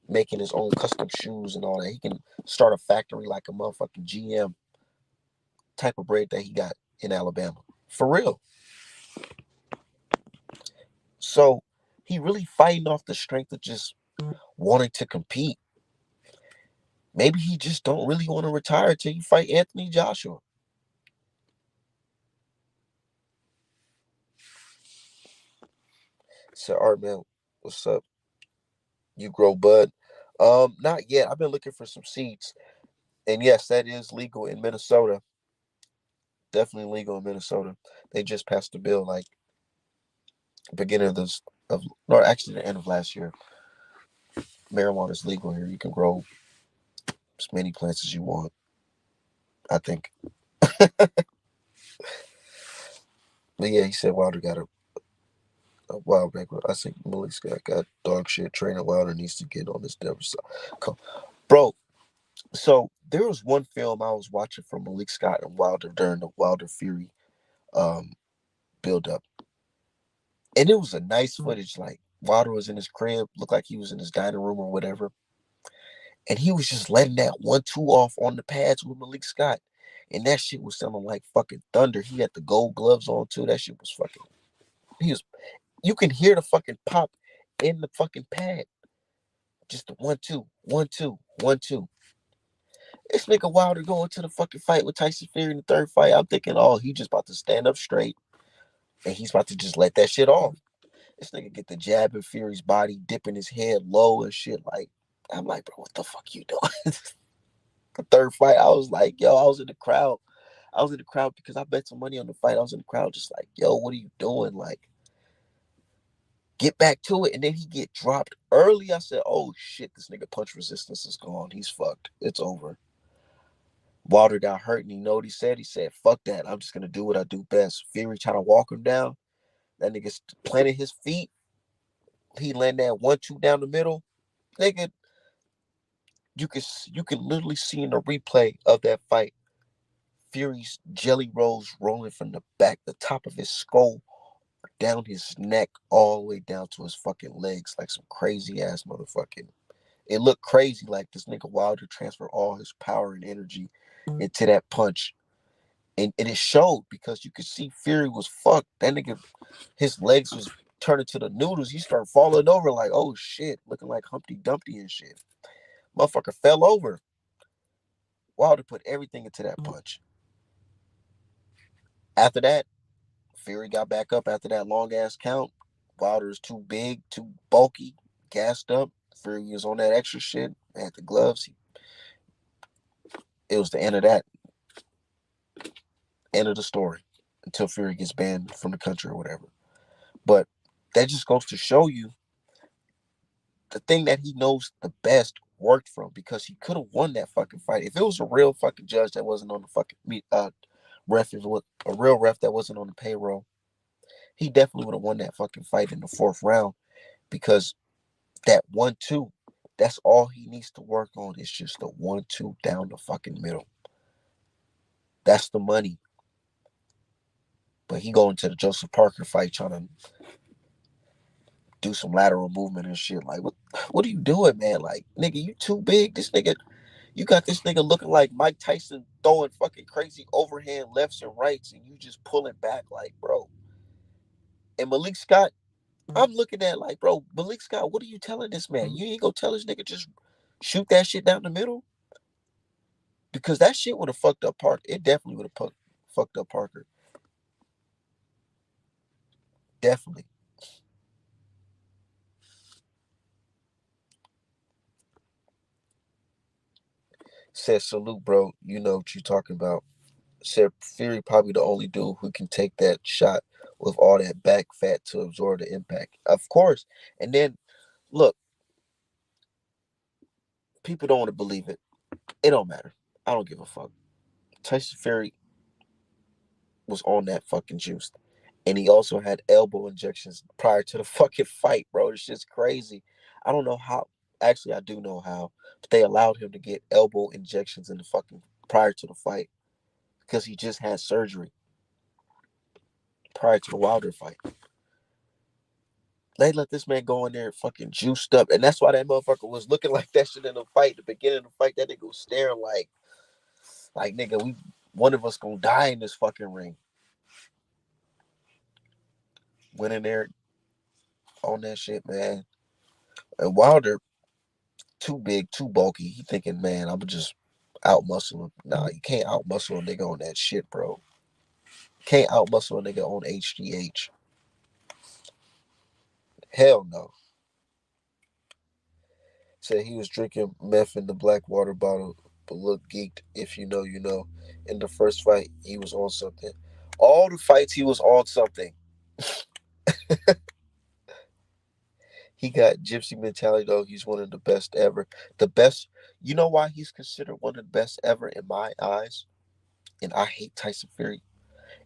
making his own custom shoes and all that. He can start a factory like a motherfucking GM type of bread that he got in Alabama. For real. So he really fighting off the strength of just wanting to compete. Maybe he just don't really want to retire till you fight Anthony Joshua. So, all right, man, what's up? You grow bud? Not yet. I've been looking for some seeds, and yes, that is legal in Minnesota. Definitely legal in Minnesota. They just passed the bill like beginning of this of, no, actually the end of last year, marijuana is legal here. You can grow as many plants as you want. I think. But yeah, he said Wilder got a wild back. I think Malik Scott got dog shit. Training Wilder needs to get on this Denver side. Bro, so there was one film I was watching from Malik Scott and Wilder during the Wilder Fury um, build up. And it was a nice footage. Like Wilder was in his crib, looked like he was in his dining room or whatever. And he was just letting that 1-2 off on the pads with Malik Scott. And that shit was sounding like fucking thunder. He had the gold gloves on too. That shit was fucking. He was. You can hear the fucking pop in the fucking pad. Just the 1-2, 1-2, 1-2. This nigga Wilder going to the fucking fight with Tyson Fury in the third fight. I'm thinking, oh, he just about to stand up straight and he's about to just let that shit off. This nigga get the jab in Fury's body, dipping his head low and shit. Like, I'm like, bro, what the fuck you doing? The third fight, I was like, yo, I was in the crowd. I was in the crowd because I bet some money on the fight. I was in the crowd just like, yo, what are you doing? Like, get back to it. And then he get dropped early. I said, oh shit, this nigga punch resistance is gone. He's fucked. It's over. Wilder got hurt and you know what he said? He said, fuck that. I'm just going to do what I do best. Fury trying to walk him down. That nigga planted his feet. He landed that 1-2 down the middle. Nigga, you can literally see in the replay of that fight, Fury's jelly rolls rolling from the back, the top of his skull, down his neck, all the way down to his fucking legs, like some crazy ass motherfucking. It looked crazy, like this nigga Wilder transferred all his power and energy into that punch. And it showed because you could see Fury was fucked. That nigga, his legs was turning to the noodles. He started falling over like, oh shit, looking like Humpty Dumpty and shit. Motherfucker fell over. Wilder put everything into that punch. After that, Fury got back up after that long ass count. Wilder is too big, too bulky, gassed up. Fury was on that extra shit. Had the gloves. It was the end of that. End of the story. Until Fury gets banned from the country or whatever. But that just goes to show you the thing that he knows the best worked from, because he could have won that fucking fight. If it was a real fucking judge that wasn't on the fucking ref, if it was a real ref that wasn't on the payroll, he definitely would have won that fucking fight in the fourth round, because that 1-2, that's all he needs to work on is just the 1-2 down the fucking middle. That's the money. But he going to the Joseph Parker fight trying to do some lateral movement and shit. Like, what are you doing, man? Like, nigga, you too big. This nigga, you got this nigga looking like Mike Tyson throwing fucking crazy overhand lefts and rights, and you just pulling back like, bro. And Malik Scott, I'm looking at like, bro, Malik Scott, what are you telling this man? You ain't gonna tell this nigga just shoot that shit down the middle? Because that shit would have fucked up Parker. It definitely would have fucked up Parker. Definitely. Said, salute, bro. You know what you talking about. Said Fury probably the only dude who can take that shot with all that back fat to absorb the impact. Of course. And then, look, people don't want to believe it. It don't matter. I don't give a fuck. Tyson Fury was on that fucking juice. And he also had elbow injections prior to the fucking fight, bro. It's just crazy. I don't know how. Actually, I do know how. But they allowed him to get elbow injections in the fucking prior to the fight because he just had surgery prior to the Wilder fight. They let this man go in there fucking juiced up. And that's why that motherfucker was looking like that shit in the fight. The beginning of the fight, that nigga was staring like nigga, one of us gonna die in this fucking ring. Went in there on that shit, man. And Wilder, too big, too bulky. He thinking, man, I'm just out muscle him. Nah, you can't out muscle a nigga on that shit, bro. Can't out muscle a nigga on HGH. Hell no. Said he was drinking meth in the black water bottle, but looked geeked. If you know, you know. In the first fight, he was on something. All the fights, he was on something. He got gypsy mentality though. He's one of the best ever. The best. You know why he's considered one of the best ever in my eyes? And I hate Tyson Fury.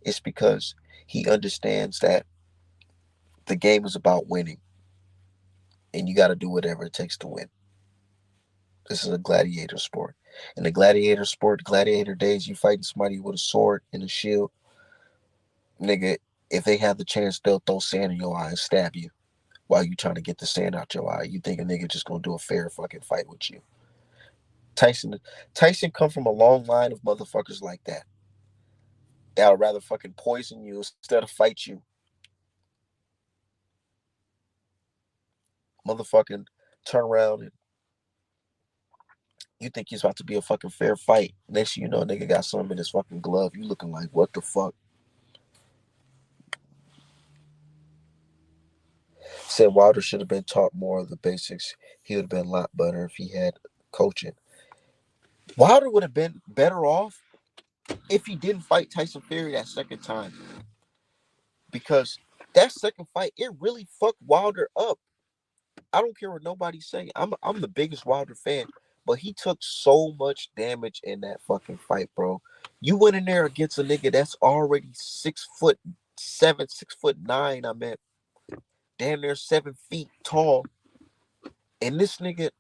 It's because he understands that the game is about winning, and you got to do whatever it takes to win. This is a gladiator sport. In the gladiator sport, gladiator days, you fighting somebody with a sword and a shield, nigga. If they have the chance, they'll throw sand in your eye and stab you while you trying to get the sand out your eye. You think a nigga just gonna do a fair fucking fight with you? Tyson, Tyson come from a long line of motherfuckers like that. That'll rather fucking poison you instead of fight you. Motherfucking turn around and you think it's about to be a fucking fair fight. Next thing you know, nigga got something in his fucking glove. You looking like, what the fuck? Said Wilder should have been taught more of the basics. He would have been a lot better if he had coaching. Wilder would have been better off if he didn't fight Tyson Fury that second time. Because that second fight, it really fucked Wilder up. I don't care what nobody say. I'm the biggest Wilder fan, but he took so much damage in that fucking fight, bro. You went in there against a nigga that's already 6'7", 6'9". I mean, damn near 7 feet tall, and this nigga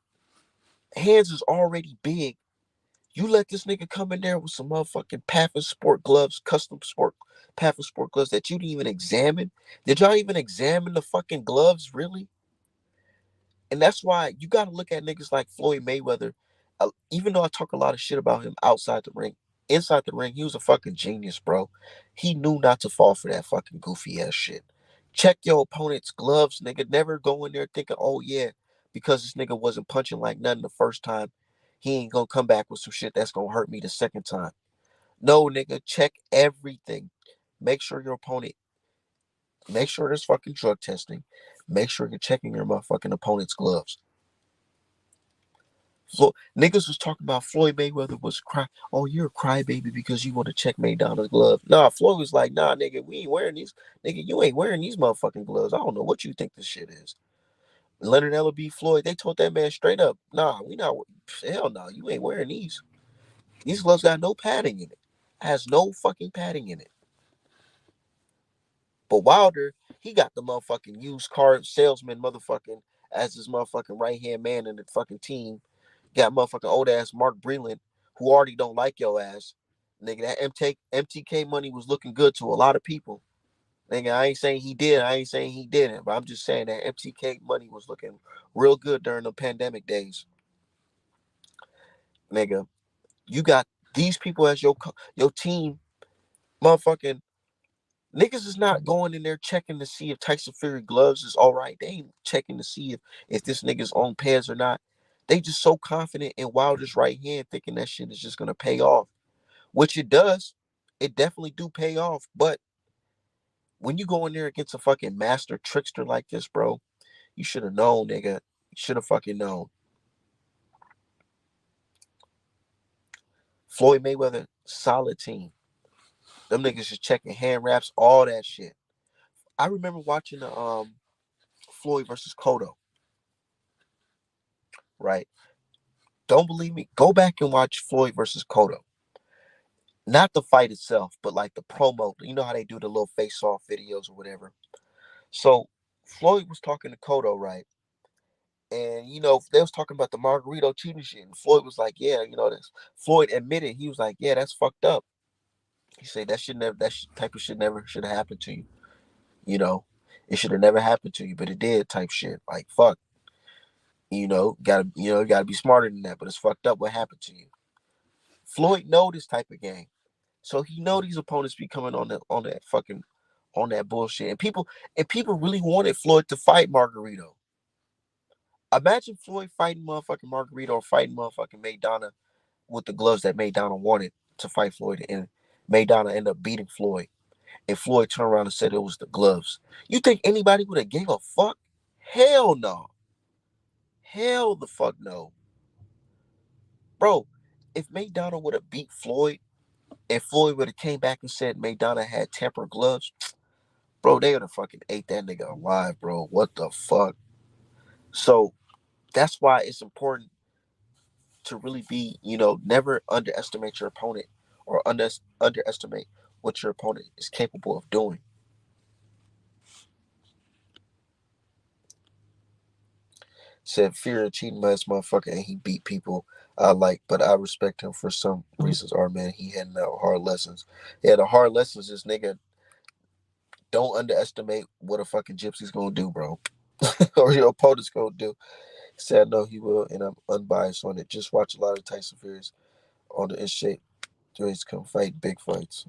hands is already big. You let this nigga come in there with some motherfucking Paffin sport gloves, custom sport Paffin sport gloves that you didn't even examine. Did y'all even examine the fucking gloves, really? And that's why you got to look at niggas like Floyd Mayweather. Even though I talk a lot of shit about him outside the ring, inside the ring, he was a fucking genius, bro. He knew not to fall for that fucking goofy ass shit. Check your opponent's gloves, nigga. Never go in there thinking, oh yeah, because this nigga wasn't punching like nothing the first time, he ain't gonna come back with some shit that's gonna hurt me the second time. No, nigga, check everything. Make sure your opponent, make sure there's fucking drug testing. Make sure you're checking your motherfucking opponent's gloves. Niggas was talking about Floyd Mayweather was cry. Oh, you're a crybaby because you want to check Mayweather's glove. Nah, Floyd was like, nah, nigga, we ain't wearing these. Nigga, you ain't wearing these motherfucking gloves. I don't know what you think this shit is. Leonard L.B. Floyd, they told that man straight up, nah, we not. Hell no, you ain't wearing these. These gloves got no padding in it. Has no fucking padding in it. But Wilder, he got the motherfucking used car salesman motherfucking as his motherfucking right hand man in the fucking team. Got motherfucking old ass Mark Breland, who already don't like your ass. Nigga, that MTK money was looking good to a lot of people. Nigga, I ain't saying he did. I ain't saying he didn't. But I'm just saying that MTK money was looking real good during the pandemic days. Nigga, you got these people as your team. Motherfucking niggas is not going in there checking to see if Tyson Fury gloves is all right. They ain't checking to see if this nigga's on pads or not. They just so confident in Wilder's right hand, thinking that shit is just gonna pay off. Which it does. It definitely do pay off. But when you go in there against a fucking master trickster like this, bro, you should have known, nigga. You should have fucking known. Floyd Mayweather, solid team. Them niggas just checking hand wraps, all that shit. I remember watching the Floyd versus Cotto, right? Don't believe me? Go back and watch Floyd versus Cotto. Not the fight itself, but like the promo. You know how they do the little face-off videos or whatever. So Floyd was talking to Cotto, right? And they was talking about the Margarito cheating shit. And Floyd was like, "Yeah, this." Floyd admitted, he was like, "Yeah, that's fucked up." He said that should never, type of shit never should have happened to you. You know, it should have never happened to you, but it did. Type shit. Like fuck. Gotta be smarter than that. But it's fucked up what happened to you. Floyd know this type of game, so he know these opponents be coming on that bullshit. And people really wanted Floyd to fight Margarito. Imagine Floyd fighting motherfucking Margarito or fighting motherfucking Maidana with the gloves that Maidana wanted to fight Floyd, and Maidana ended up beating Floyd. And Floyd turned around and said it was the gloves. You think anybody would have gave a fuck? Hell no. Hell the fuck no. Bro, if Maidana would have beat Floyd and Floyd would have came back and said Maidana had tempered gloves, bro, they would have fucking ate that nigga alive, bro. What the fuck? So that's why it's important to really be, never underestimate your opponent or underestimate what your opponent is capable of doing. Said Fear of cheating by this motherfucker and he beat people I like, but I respect him for some reasons. Our man, he handing out hard lessons. Yeah, the hard lessons is nigga, don't underestimate what a fucking gypsy's gonna do, bro. Or your opponent's gonna do. Said no, he will, and I'm unbiased on it. Just watch a lot of Tyson Fury's on the in shape. He's come fight big fights.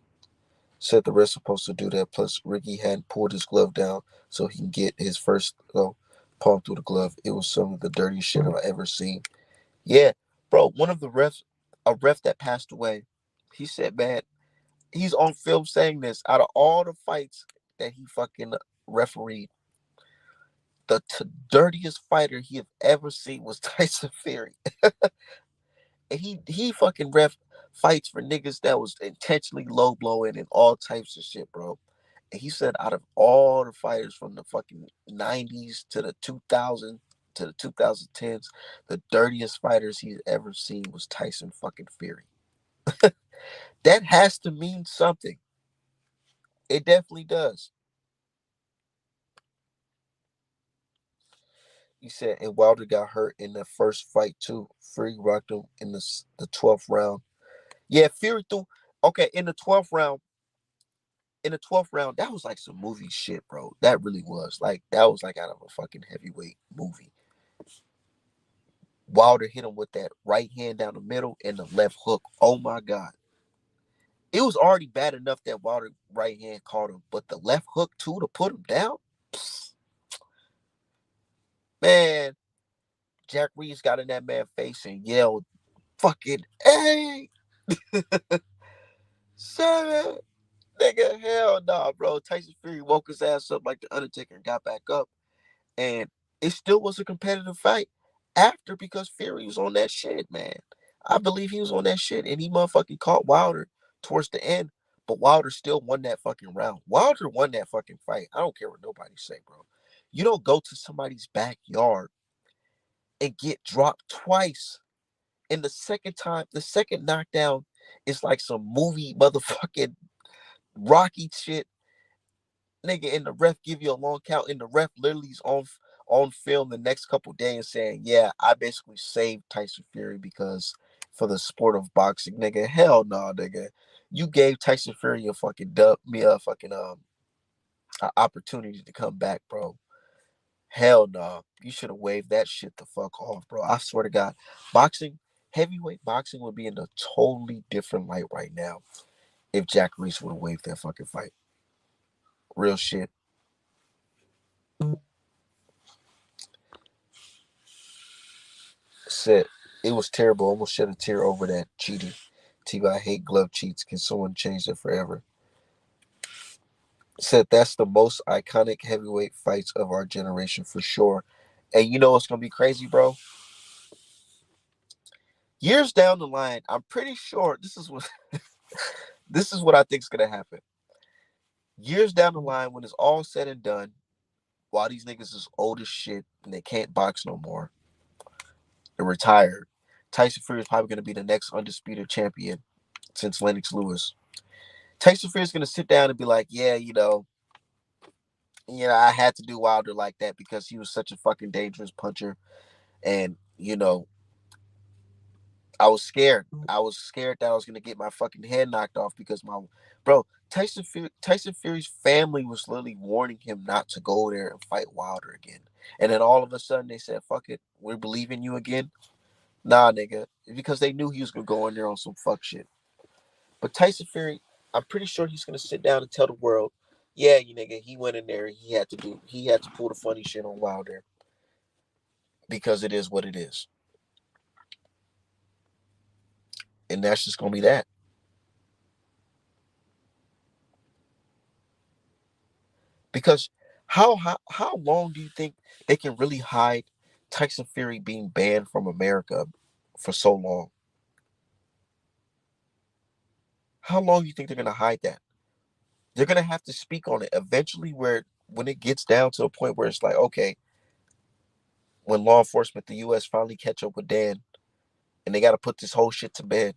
Said the rest supposed to do that. Plus, Ricky hadn't pulled his glove down so he can get his first palm through the glove. It was some of the dirtiest shit I've ever seen. Yeah, bro. One of the refs, a ref that passed away, he said, man, he's on film saying this. Out of all the fights that he fucking refereed, the dirtiest fighter he have ever seen was Tyson Fury. And he fucking ref fights for niggas that was intentionally low blowing and all types of shit, bro. And he said out of all the fighters from the fucking 90s to the 2000s to the 2010s, the dirtiest fighters he's ever seen was Tyson fucking Fury. That has to mean something. It definitely does. He said, and Wilder got hurt in the first fight too. Fury rocked him in the 12th round. Yeah, Fury threw. Okay, in the 12th round, that was like some movie shit, bro. That really was. Like, that was like out of a fucking heavyweight movie. Wilder hit him with that right hand down the middle and the left hook. Oh my God. It was already bad enough that Wilder right hand caught him, but the left hook too to put him down? Psst, man, Jack Reeves got in that man's face and yelled, fucking, hey, seven. Nigga, hell nah, bro. Tyson Fury woke his ass up like the Undertaker and got back up. And it still was a competitive fight after because Fury was on that shit, man. I believe he was on that shit and he motherfucking caught Wilder towards the end, but Wilder still won that fucking round. Wilder won that fucking fight. I don't care what nobody say, bro. You don't go to somebody's backyard and get dropped twice. And the second knockdown is like some movie motherfucking Rocky shit, nigga, and the ref give you a long count, and the ref literally is on film the next couple days saying, "Yeah, I basically saved Tyson Fury because for the sport of boxing, nigga." Hell no, nigga. You gave Tyson Fury a fucking opportunity to come back, bro. Hell no, you should have waved that shit the fuck off, bro. I swear to God, boxing, heavyweight boxing would be in a totally different light right now if Jack Reese would have waved that fucking fight. Real shit. Said it was terrible. Almost shed a tear over that cheating. I hate glove cheats. Can someone change it forever? Said that's the most iconic heavyweight fights of our generation for sure. And you know what's gonna be crazy, bro? Years down the line, I'm pretty sure this is what this is what I think is gonna happen. Years down the line, when it's all said and done, while these niggas is old as shit and they can't box no more, they're retired. Tyson Fury is probably gonna be the next undisputed champion since Lennox Lewis. Tyson Fury is gonna sit down and be like, yeah, I had to do Wilder like that because he was such a fucking dangerous puncher, and I was scared. I was scared that I was gonna get my fucking head knocked off because my bro Tyson Fury's family was literally warning him not to go there and fight Wilder again, and then all of a sudden they said, "Fuck it, we believe in you again." Nah, nigga, because they knew he was gonna go in there on some fuck shit. But Tyson Fury, I'm pretty sure he's gonna sit down and tell the world, yeah, you nigga, he went in there. He had to pull the funny shit on Wilder because it is what it is, and that's just gonna be that. Because how long do you think they can really hide Tyson Fury being banned from America for so long? How long do you think they're gonna hide that? They're gonna have to speak on it eventually, where when it gets down to a point where it's like, okay, when law enforcement, the U.S. finally catch up with Dan, and they got to put this whole shit to bed,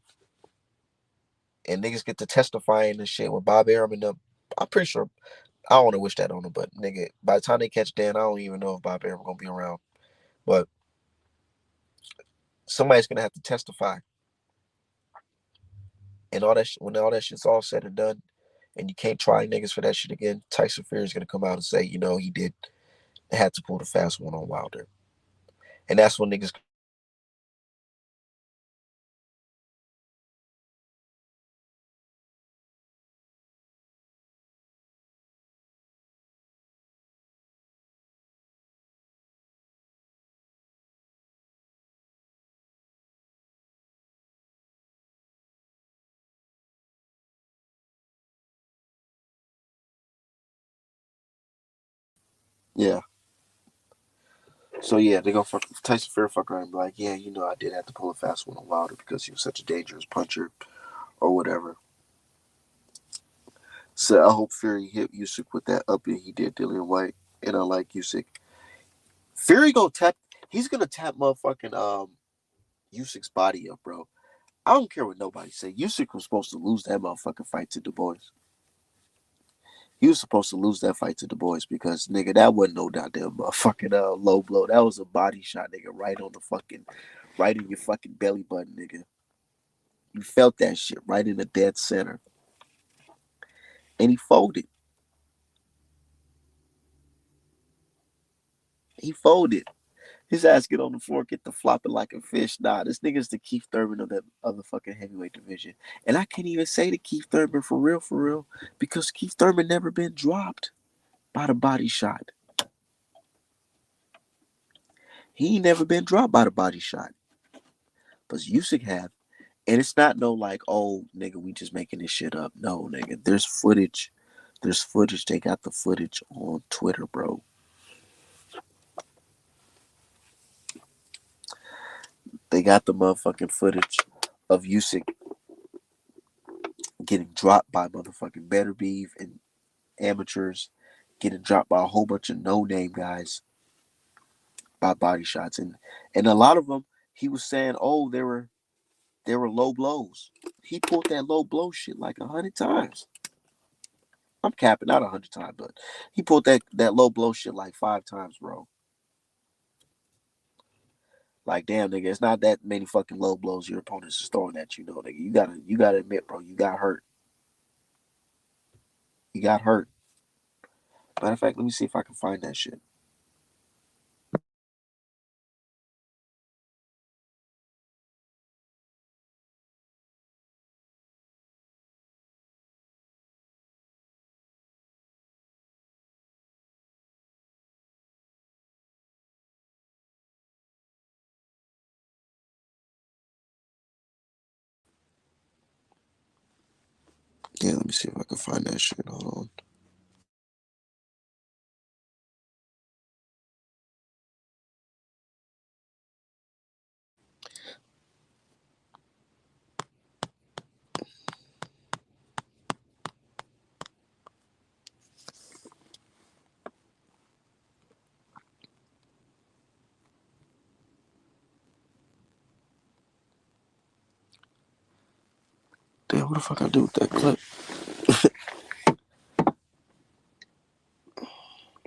and niggas get to testifying and shit with Bob Arum and them. I'm pretty sure. I don't want to wish that on them, but nigga, by the time they catch Dan, I don't even know if Bob Arum gonna be around. But somebody's gonna have to testify, and all that when all that shit's all said and done, and you can't try niggas for that shit again. Tyson Fury is gonna come out and say, he had to pull the fast one on Wilder, and that's when niggas. Yeah. So yeah, they gonna fuck Tyson Fury fuck around and be like, yeah, I did have to pull a fast one on Wilder because he was such a dangerous puncher or whatever. So I hope Fury hit Usyk with that up and he did Dillian White, and I like Usyk. Fury gonna tap. He's gonna tap motherfucking Usyk's body up, bro. I don't care what nobody say. Usyk was supposed to lose that motherfucking fight to Du Bois. He was supposed to lose that fight to Du Bois because nigga, that wasn't no goddamn fucking low blow. That was a body shot, nigga, right in your fucking belly button, nigga. You felt that shit right in the dead center, and he folded. He folded. His ass get on the floor, get the flopping like a fish. Nah, this nigga's the Keith Thurman of the fucking heavyweight division, and I can't even say the Keith Thurman for real, because Keith Thurman never been dropped by the body shot. He ain't never been dropped by the body shot, but Usyk have. And it's not no like, oh, nigga, we just making this shit up. No, nigga, there's footage. There's footage. They got the footage on Twitter, bro. They got the motherfucking footage of Usyk getting dropped by motherfucking Better Beef and amateurs, getting dropped by a whole bunch of no-name guys by body shots, and a lot of them, he was saying, oh, they were low blows. He pulled that low blow shit like 100 times. I'm capping, not 100 times, but he pulled that low blow shit like 5 times, bro. Like, damn, nigga, it's not that many fucking low blows your opponents is throwing at you, nigga. You gotta admit, bro, you got hurt. You got hurt. Matter of fact, let me see if I can find that shit. Yeah, let me see if I can find that shit. Hold on. Damn, what the fuck I do with that clip?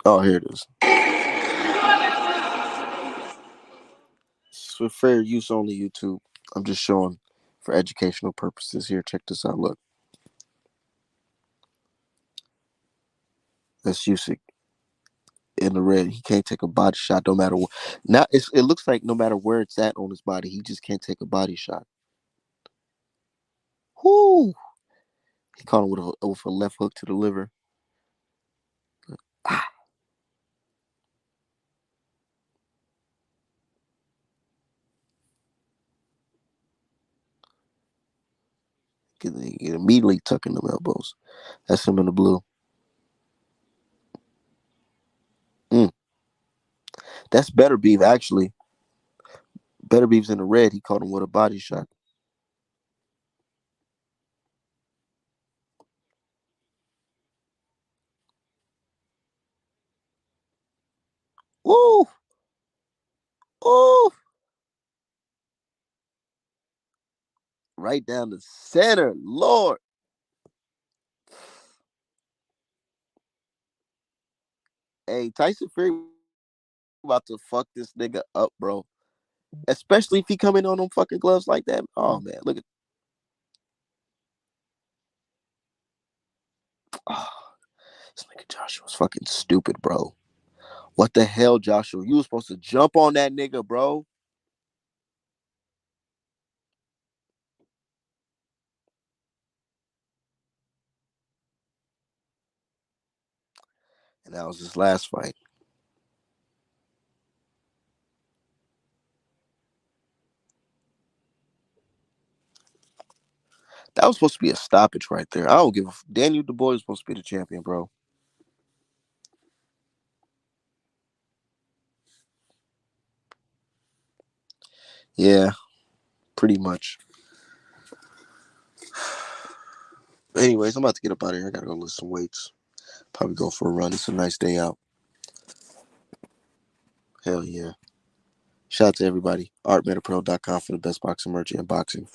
Oh, here it is. It's for fair use only, YouTube. I'm just showing for educational purposes here. Check this out. Look, that's Usyk in the red. He can't take a body shot no matter what. Now it looks like no matter where it's at on his body, he just can't take a body shot. Whoo! He caught him with a left hook to the liver. Ah, he immediately tucking them elbows. That's him in the blue. Mm. That's Better Beef, actually. Better Beef's in the red. He caught him with a body shot. Woo! Oh, right down the center. Lord. Hey, Tyson Fury about to fuck this nigga up, bro. Especially if he come in on them fucking gloves like that. Oh man, look at oh, this nigga Joshua's fucking stupid, bro. What the hell, Joshua? You was supposed to jump on that nigga, bro. And that was his last fight. That was supposed to be a stoppage right there. I don't give a Daniel Dubois was supposed to be the champion, bro. Yeah, pretty much. Anyways, I'm about to get up out of here. I gotta go lift some weights. Probably go for a run. It's a nice day out. Hell yeah. Shout out to everybody. ArtMetaPro.com for the best boxing merch and boxing.